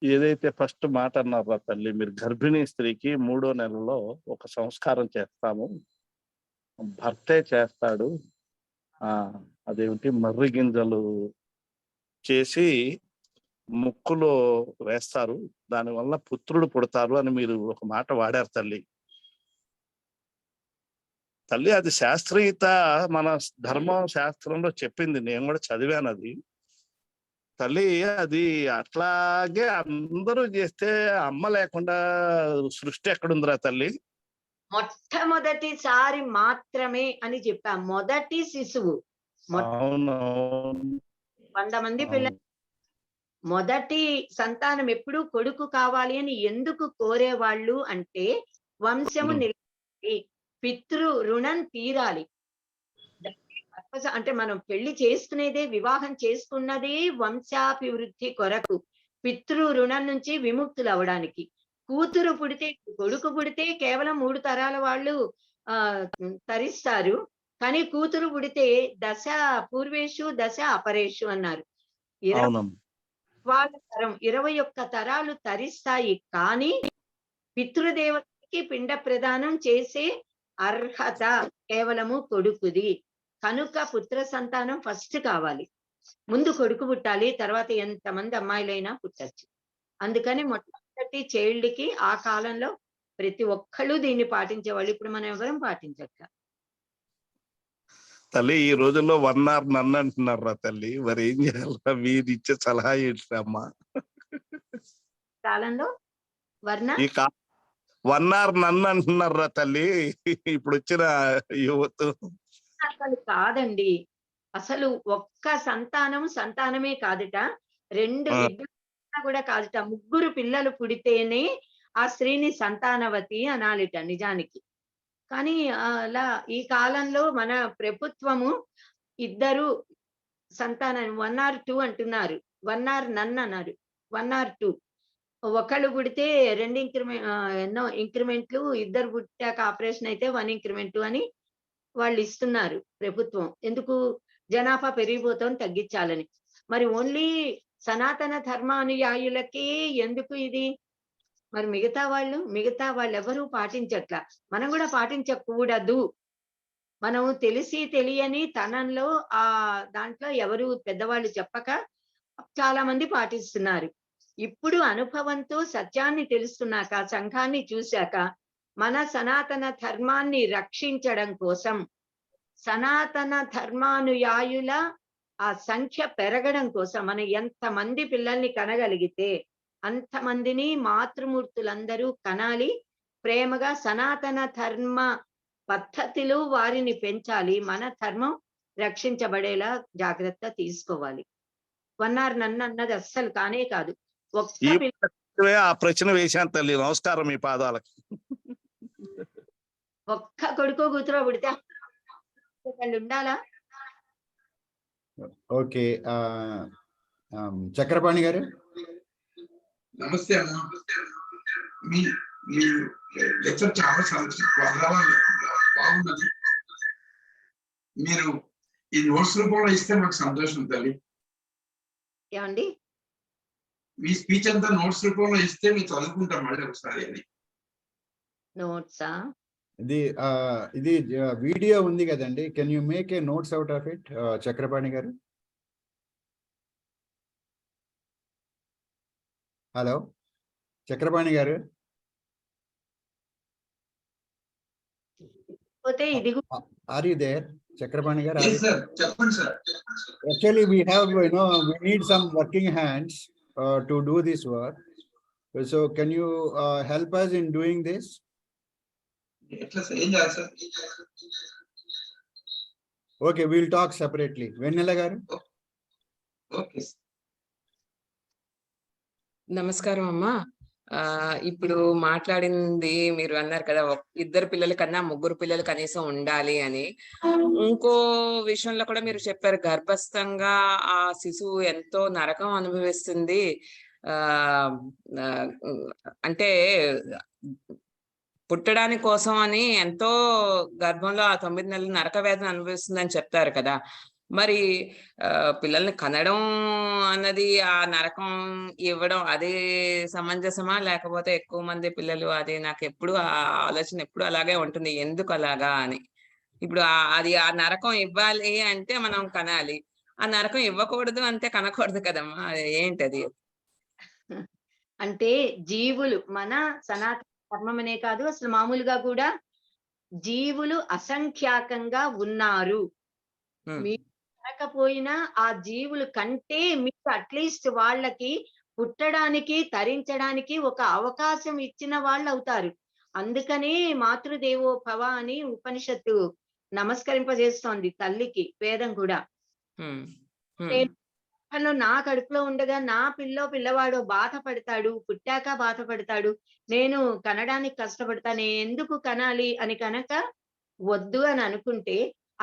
Speaker 7: ఏదైతే ఫస్ట్ మాట అన్నారో తల్లి, మీరు గర్భిణీ స్త్రీకి 3వ నెలలో ఒక సంస్కారం చేస్తాము, భర్తే చేస్తాడు, అదేమిటి మర్రి గింజలు చేసి ముక్కులో వేస్తారు, దానివల్ల పుత్రుడు పుడతారు అని మీరు ఒక మాట వాడారు తల్లి. తల్లి అది శాస్త్రీయత మన ధర్మం శాస్త్రంలో చెప్పింది, నేను కూడా చదివాను అది. తల్లి అది అట్లాగే అందరూ చేస్తే అమ్మ లేకుండా సృష్టి ఎక్కడుందిరా తల్లి?
Speaker 4: మొట్టమొదటిసారి మాత్రమే అని చెప్పా, మొదటి శిశువు.
Speaker 7: అవునవును.
Speaker 4: 100 మంది పిల్లలు మొదటి సంతానం ఎప్పుడు కొడుకు కావాలి అని ఎందుకు కోరేవాళ్ళు అంటే, వంశము నిలబడాలి, పితృ రుణం తీరాలి. అంటే మనం పెళ్లి చేసుకునేదే, వివాహం చేసుకున్నదే వంశాభివృద్ధి కొరకు, పితృ రుణం నుంచి విముక్తులు అవడానికి. కూతురు పుడితే, కొడుకు పుడితే కేవలం 3 తరాల వాళ్ళు తరిస్తారు, కానీ కూతురు పుడితే దశ పూర్వేషు దశ అపరేషు అన్నారు. 21 తరాలు తరిస్తాయి, కానీ పితృదేవతకి పిండ ప్రదానం చేసే అర్హత కేవలము కొడుకుది. కనుక పుత్ర సంతానం ఫస్ట్ కావాలి, ముందు కొడుకు పుట్టాలి, తర్వాత ఎంతమంది అమ్మాయిలైనా పుట్టచ్చు. అందుకని మొట్టమొదటి చైల్డ్ కి ఆ కాలంలో ప్రతి ఒక్కళ్ళు దీన్ని పాటించేవాళ్ళు. ఇప్పుడు మనం ఎవరం పాటించక్క
Speaker 7: తల్లి. ఈ రోజుల్లో 1 hour నన్ను అంటున్నారా తల్లి, మరి ఏం చేయాలా? మీరు ఇచ్చే సలహా ఏంటమ్మా?
Speaker 4: కాలంలో వర్ణ
Speaker 7: 1 hour నన్ను అంటున్నారా తల్లి ఇప్పుడు వచ్చిన యువత?
Speaker 4: అసలు కాదండి, అసలు ఒక్క సంతానమే కాదుట, 2 ఇద్దరు కూడా కాదుట, 3 పిల్లలు పుడితేనే ఆ స్త్రీని సంతానవతి అనాలిట నిజానికి. కానీ అలా ఈ కాలంలో మన ప్రభుత్వము 2 సంతానం 1 or 2 అంటున్నారు, 1 or none అన్నారు, 1 or 2. ఒకళ్ళు పుడితే 2 ఎన్నో ఇంక్రిమెంట్లు, 2 పుట్టాక ఆపరేషన్ అయితే 1 ఇంక్రిమెంట్ అని వాళ్ళు ఇస్తున్నారు ప్రభుత్వం. ఎందుకు? జనాభా పెరిగిపోతాం తగ్గించాలని. మరి ఓన్లీ సనాతన ధర్మానుయాయులకే ఎందుకు ఇది? మరి మిగతా వాళ్ళు ఎవరు పాటించట్లా, మనం కూడా పాటించకూడదు. మనం తెలిసి తెలియని తనంలో దాంట్లో ఎవరు పెద్దవాళ్ళు చెప్పక చాలా మంది పాటిస్తున్నారు. ఇప్పుడు అనుభవంతో సత్యాన్ని తెలుసుకున్నాక, సంఘాన్ని చూశాక, మన సనాతన ధర్మాన్ని రక్షించడం కోసం, సనాతన ధర్మానుయాయుల ఆ సంఖ్య పెరగడం కోసం, మనం ఎంతమంది పిల్లల్ని కనగలిగితే అంతమందిని మాతృమూర్తులందరూ కనాలి, ప్రేమగా సనాతన ధర్మ పద్ధతిలో వారిని పెంచాలి, మన ధర్మం రక్షించబడేలా జాగ్రత్త తీసుకోవాలి. 1 or none అన్నది అస్సలు కానే కాదు.
Speaker 7: ఆ ప్రశ్న వేశాను తల్లి, నమస్కారం మీ పాదాలకి.
Speaker 4: ఒక్క కొడుకో కూతురో పుడితే ఉండాలా?
Speaker 1: ఓకే, చక్రపాణి గారు.
Speaker 8: నమస్తే అమ్మా. మీ లెక్చర్ చాలా బాగున్నది. మీరు ఈ నోట్స్ రూపంలో ఇస్తే మాకు సంతోషం తల్లి.
Speaker 4: ఏమండి?
Speaker 8: మీ స్పీచ్ అంతా నోట్స్ రూపంలో ఇస్తే మేము చదువుకుంటాం మళ్ళీ ఒకసారి. అది
Speaker 4: నోట్సా?
Speaker 1: ఇది వీడియో ఉంది కదండి, can you make a notes out of it Chakrapani గారు? హలో చక్రపాణి గారు. Are you there, Chakrapani garu?
Speaker 8: Yes sir, చెప్పండి sir.
Speaker 1: Actually we need some working hands to do this work. So can you help us in doing this?
Speaker 8: ఎట్లా ఏం చేయాలి sir?
Speaker 1: Okay, we'll talk separately. Vennela garu.
Speaker 8: Okay.
Speaker 9: నమస్కారం అమ్మా. ఇప్పుడు మాట్లాడింది మీరు అన్నారు కదా, 2 పిల్లల కన్నా 3 పిల్లలు కనీసం ఉండాలి అని. ఇంకో విషయంలో కూడా మీరు చెప్పారు, గర్భస్థంగా ఆ శిశువు ఎంతో నరకం అనుభవిస్తుంది, ఆ అంటే పుట్టడానికి కోసం అని ఎంతో గర్భంలో ఆ 9 నెలలు నరక వేదన అనుభవిస్తుందని చెప్తారు కదా. మరి పిల్లల్ని కనడం అన్నది ఆ నరకం ఇవ్వడం అది సమంజసమా? లేకపోతే ఎక్కువ మంది పిల్లలు అది నాకు ఎప్పుడు ఆ ఆలోచన ఎప్పుడు అలాగే ఉంటుంది, ఎందుకు అలాగా అని. ఇప్పుడు అది ఆ నరకం ఇవ్వాలి అంటే మనం కనాలి, ఆ నరకం ఇవ్వకూడదు అంటే కనకూడదు కదమ్మా, ఏంటది?
Speaker 4: అంటే జీవులు మన సనాతన ధర్మం అనే కాదు, అసలు మామూలుగా కూడా జీవులు అసంఖ్యాకంగా ఉన్నారు. మీరు కనకపోయినా ఆ జీవులు కంటే మీకు అట్లీస్ట్ వాళ్ళకి పుట్టడానికి తరించడానికి ఒక అవకాశం ఇచ్చిన వాళ్ళు అవుతారు. అందుకనే మాతృదేవో భవ అని ఉపనిషత్తు నమస్కరింపజేస్తోంది తల్లికి, వేదం కూడా. నేను నా కడుపులో ఉండగా నా పిల్లవాడు బాధపడతాడు, పుట్టాక బాధపడతాడు, నేను కనడానికి కష్టపడతాను, ఎందుకు కనాలి అని కనుక వద్దు అని అనుకుంటే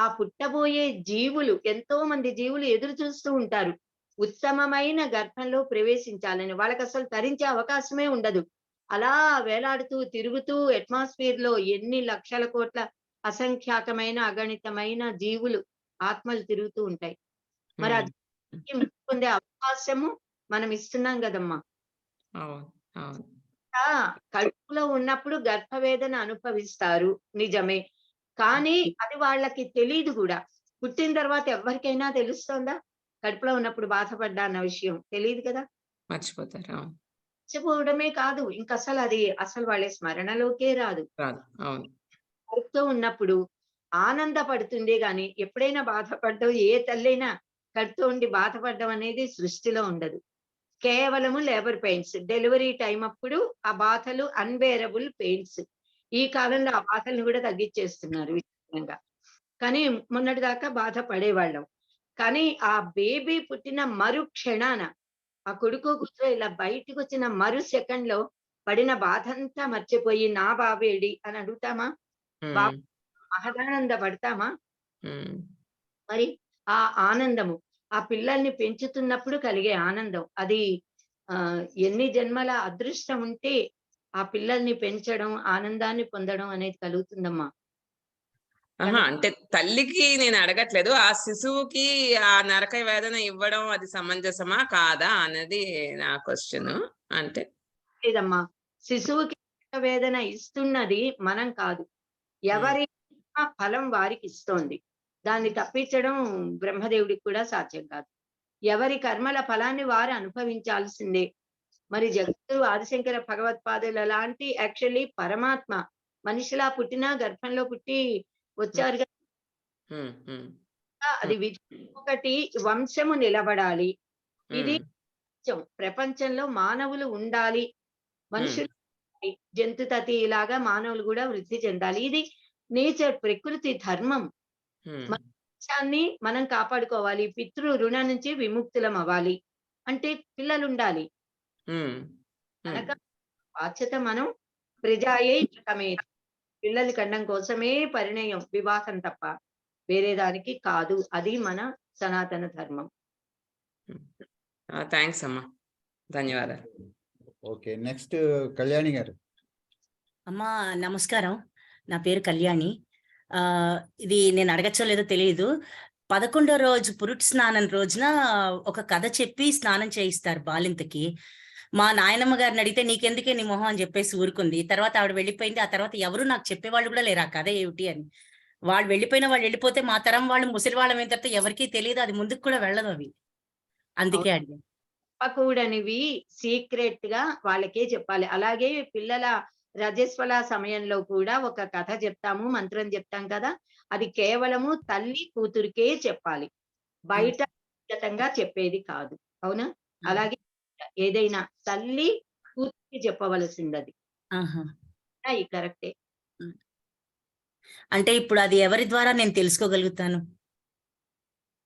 Speaker 4: ఆ పుట్టబోయే జీవులు, ఎంతో మంది జీవులు ఎదురు చూస్తూ ఉంటారు ఉత్తమమైన గర్భంలో ప్రవేశించాలని. వాళ్ళకి అసలు తరించే అవకాశమే ఉండదు. అలా వేలాడుతూ తిరుగుతూ అట్మాస్ఫియర్ లో ఎన్ని లక్షల కోట్ల అసంఖ్యాకమైన అగణితమైన జీవులు ఆత్మలు తిరుగుతూ ఉంటాయి. మరి అది పొందే అవకాశము మనం ఇస్తున్నాం కదమ్మా. కడుపులో ఉన్నప్పుడు గర్భవేదన అనుభవిస్తారు నిజమే, కానీ అది వాళ్ళకి తెలియదు కూడా. పుట్టిన తర్వాత ఎవరికైనా తెలుస్తోందా కడుపులో ఉన్నప్పుడు బాధపడ్డా అన్న విషయం? తెలియదు కదా,
Speaker 9: మర్చిపోతారు.
Speaker 4: మర్చిపోవడమే కాదు, ఇంక అసలు వాళ్ళ స్మరణలోకే రాదు. కడుపుతో ఉన్నప్పుడు ఆనందపడుతుందే గాని ఎప్పుడైనా బాధపడ్డం, ఏ తల్లైనా కడుపుతో ఉండి బాధపడడం అనేది సృష్టిలో ఉండదు. కేవలము లేబర్ పెయిన్స్, డెలివరీ టైం అప్పుడు ఆ బాధలు అన్బేరబుల్ పెయిన్స్. ఈ కాలంలో ఆ బాధల్ని కూడా తగ్గించేస్తున్నారు విచిత్రంగా. కానీ మొన్నటి దాకా బాధపడేవాళ్ళం. కానీ ఆ బేబీ పుట్టిన మరు క్షణాన, ఆ కొడుకు కూతురు ఇలా బయటకు వచ్చిన మరు సెకండ్ లో పడిన బాధంతా మర్చిపోయి నా బాబేడి అని అడుగుతామా? బాబు మహదానంద పడతామా? మరి ఆ ఆనందము, ఆ పిల్లల్ని పెంచుతున్నప్పుడు కలిగే ఆనందం, అది ఎన్ని జన్మల అదృష్టం ఉంటే ఆ పిల్లల్ని పెంచడం, ఆనందాన్ని పొందడం అనేది కలుగుతుందమ్మా.
Speaker 9: అంటే తల్లికి నేను అడగట్లేదు, ఆ శిశువుకి ఆ నరక వేదన ఇవ్వడం అది సమంజసమా కాదా అన్నది నా క్వశ్చన్. అంటే
Speaker 4: లేదమ్మా, శిశువుకి వేదన ఇస్తున్నది మనం కాదు, ఎవరి ఫలం వారికి ఇస్తోంది. దాన్ని తప్పించడం బ్రహ్మదేవుడికి కూడా సాధ్యం కాదు. ఎవరి కర్మల ఫలాన్ని వారు అనుభవించాల్సిందే. మరి జగద్గురు ఆదిశంకర భగవత్పాదులు అలాంటి యాక్చువల్లీ పరమాత్మ మనిషిలా పుట్టినా గర్భంలో పుట్టి వచ్చారు కదా. అది ఒకటి వంశము నిలబడాలి, ఇది ప్రపంచంలో మానవులు ఉండాలి, మనుషులు జంతుతతి ఇలాగా మానవులు కూడా వృద్ధి చెందాలి. ఇది నేచర్, ప్రకృతి ధర్మం. వంశాన్ని మనం కాపాడుకోవాలి, పితృ రుణ నుంచి విముక్తులం అవ్వాలి అంటే పిల్లలు ఉండాలి. కనుక బాధ్యత మనం ప్రజాయే కమే, పిల్లలు కనడం కోసమే పరిణయం, వివాహం తప్ప వేరే దానికి కాదు. అది మన సనాతన ధర్మం.
Speaker 9: థ్యాంక్స్ అమ్మా, ధన్యవాదాలు.
Speaker 1: ఓకే, నెక్స్ట్ కళ్యాణి గారు.
Speaker 10: అమ్మా నమస్కారం, నా పేరు కళ్యాణి. ఇది నేను అడగచ్చో లేదో తెలియదు. 11వ రోజు పురుట్ స్నానం రోజున ఒక కథ చెప్పి స్నానం చేయిస్తారు బాలింతకి. మా నాయనమ్మ గారిని అడిగితే నీకెందుకే నీ మొహం అని చెప్పేసి ఊరుకుంది. తర్వాత ఆవిడ వెళ్ళిపోయింది. ఆ తర్వాత ఎవరు నాకు చెప్పేవాళ్ళు కూడా లేరు ఆ కథ ఏమిటి అని. వాళ్ళు వెళ్ళిపోతే మా తరం వాళ్ళు ముసలి వాళ్ళం అయిన తర్వాత ఎవరికీ తెలియదు, అది ముందుకు కూడా వెళ్ళదు అవి. అందుకే అడిగాను.
Speaker 4: చెప్పకూడనివి సీక్రెట్ గా వాళ్ళకే చెప్పాలి. అలాగే పిల్లల రజస్వల సమయంలో కూడా ఒక కథ చెప్తాము, మంత్రం చెప్తాం కదా, అది కేవలము తల్లి కూతురికే చెప్పాలి, బయట వ్యక్తిగతంగా చెప్పేది కాదు. అవునా? అలాగే ఏదైనా తల్లి కూతురికి చెప్పవలసిందది. కరెక్టే.
Speaker 10: అంటే ఇప్పుడు అది ఎవరి ద్వారా నేను తెలుసుకోగలుగుతాను?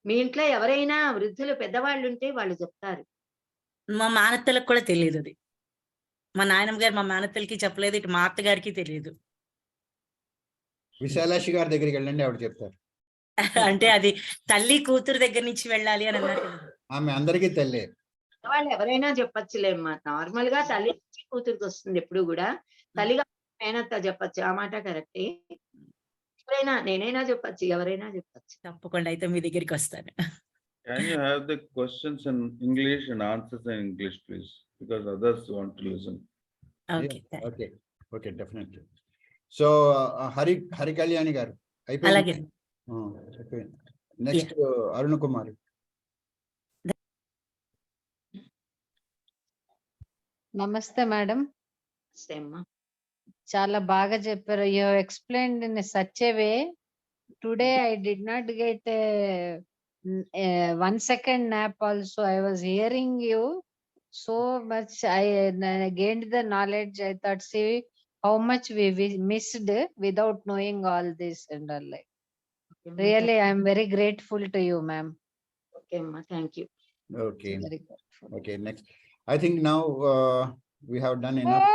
Speaker 4: మీ ఇంట్లో ఎవరైనా వృద్ధులు పెద్దవాళ్ళు ఉంటే వాళ్ళు చెప్తారు.
Speaker 10: మా మేనత్తలకు కూడా తెలియదు అది. మా నాయనమ్మ గారు మా మేనత్తలకి చెప్పలేదు, ఇటు మా అత్తగారికి తెలియదు.
Speaker 1: విశాలాక్షి గారి దగ్గరికి వెళ్ళండి, ఆవిడ చెప్తారు.
Speaker 10: అంటే అది తల్లి కూతురు దగ్గర నుంచి వెళ్ళాలి అని అన్నారు.
Speaker 1: ఆమె అందరికీ తల్లే.
Speaker 4: వాళ్ళు ఎవరైనా చెప్పచ్చులేమ్మా. నార్మల్ గా తల్లి నుంచి కూతురికి వస్తుంది ఎప్పుడు కూడా. తల్లిగా మేనత్త చెప్పచ్చు, ఆ మాట కరెక్టే. ఎవరైనా నేనైనా చెప్పచ్చు, ఎవరైనా చెప్పచ్చు.
Speaker 10: తప్పకుండా అయితే మీ దగ్గరికి వస్తాను.
Speaker 2: Can you have the questions in English and answers in English, please? Because others want to listen.
Speaker 10: Okay,
Speaker 1: okay, definitely. So Hari Kalyani గారు
Speaker 10: అలాగే.
Speaker 1: అయిపోయింది. నెక్స్ట్ అరుణ్ కుమార్.
Speaker 11: నమస్తే మేడం.
Speaker 4: అమ్మా.
Speaker 11: చాలా బాగా చెప్పారు. You explained in such a way. Today I did not get 1 second nap also. I was hearing you so much. I gained the knowledge. I thought, see how much we missed without knowing all this and all. Like, really, I am very grateful to you, ma'am.
Speaker 4: Okay, ma. Thank you.
Speaker 1: Okay.
Speaker 11: Very grateful.
Speaker 1: Okay, next. I think now we have done enough.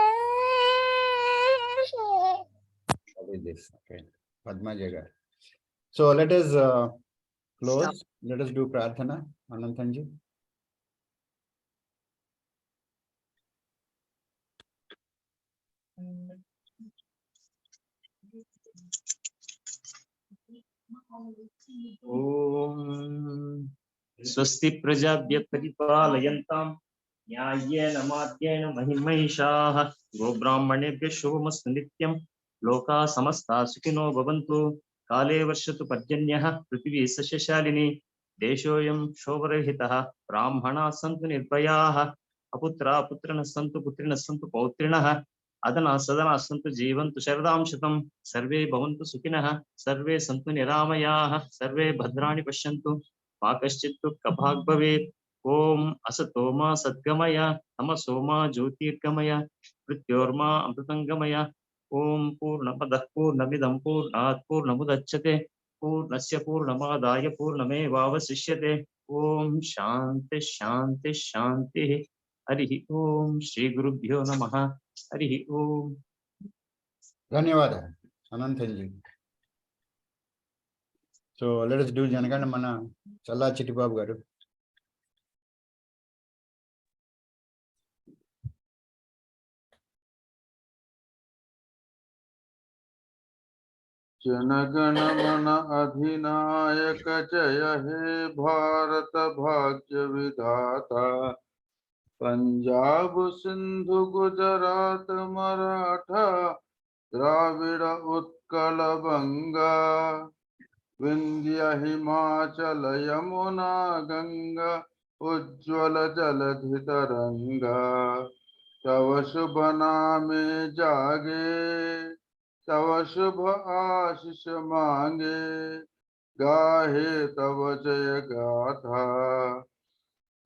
Speaker 1: What is this? Okay, Padma Jagar. So let us close. Let us do Prarthana. Anantanji.
Speaker 3: Om Swasti Prajabhya Paripalayantam Nyayena Madhyena Mahimmaishaha Gobrahmanebhya Shubhamastu Nityam Loka Samasta Sukhino Bhavantu Kale Varshatu Parjanyaha Prithvi Sashashalini Deshoyam Shobharahitaha Brahmana Santu Nirbhayaha Aputra Putrana Santu Putrina Santu Pautrinaha Adana Sadana Santu Jivantu Sharadam Shatam Sarve Bhavantu Sukhinaha Sarve Santu Niramayaha Sarve Bhadrani Pashyantu Makaschittu Kabhag Bhavet Om Asatoma Sadgamaya Tamasoma Jyotirgamaya Prityorma Amritangamaya Om Purnamadah Purnamidam Purnat Purnamudachyate Purnasya Purnamadaya Purnamevavasishyate Om Shanti Shanti Shanti Harihi Om Shri Gurubhyo Namaha Harihi Om.
Speaker 1: Dhanyawada, Anantanji. So let us do Janagana Mana. Challa Chittibabu garu.
Speaker 2: जनगण मन अधिनायक जय हे भारत भाग्य विधाता पंजाब सिंधु गुजरात मराठा द्राविड़ उत्कल बंगा विंध्य हिमाचल यमुना गंगा उज्ज्वल जलधि तरंगा तव शुभ नामे जागे तव शुभ आशीष मांगे गाहे तव जय गाथा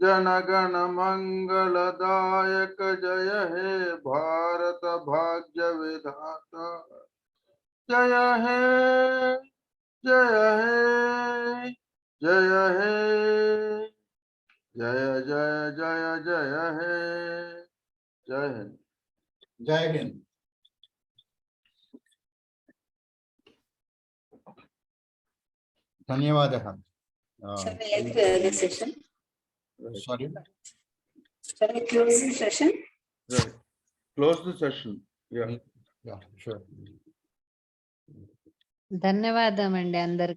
Speaker 2: जनगण मंगलदायक जय हे भारत भाग्य विधाता जय हे जय हे जय हे जय जय जय जय हे जय Hind.
Speaker 1: Jai Hind. Dhanyawada.
Speaker 12: Shall I end the session?
Speaker 1: Sorry.
Speaker 12: Shall I close the session?
Speaker 2: Right. Close the session. Yeah.
Speaker 1: Yeah, sure.
Speaker 11: ధన్యవాదం అండి అందరికి.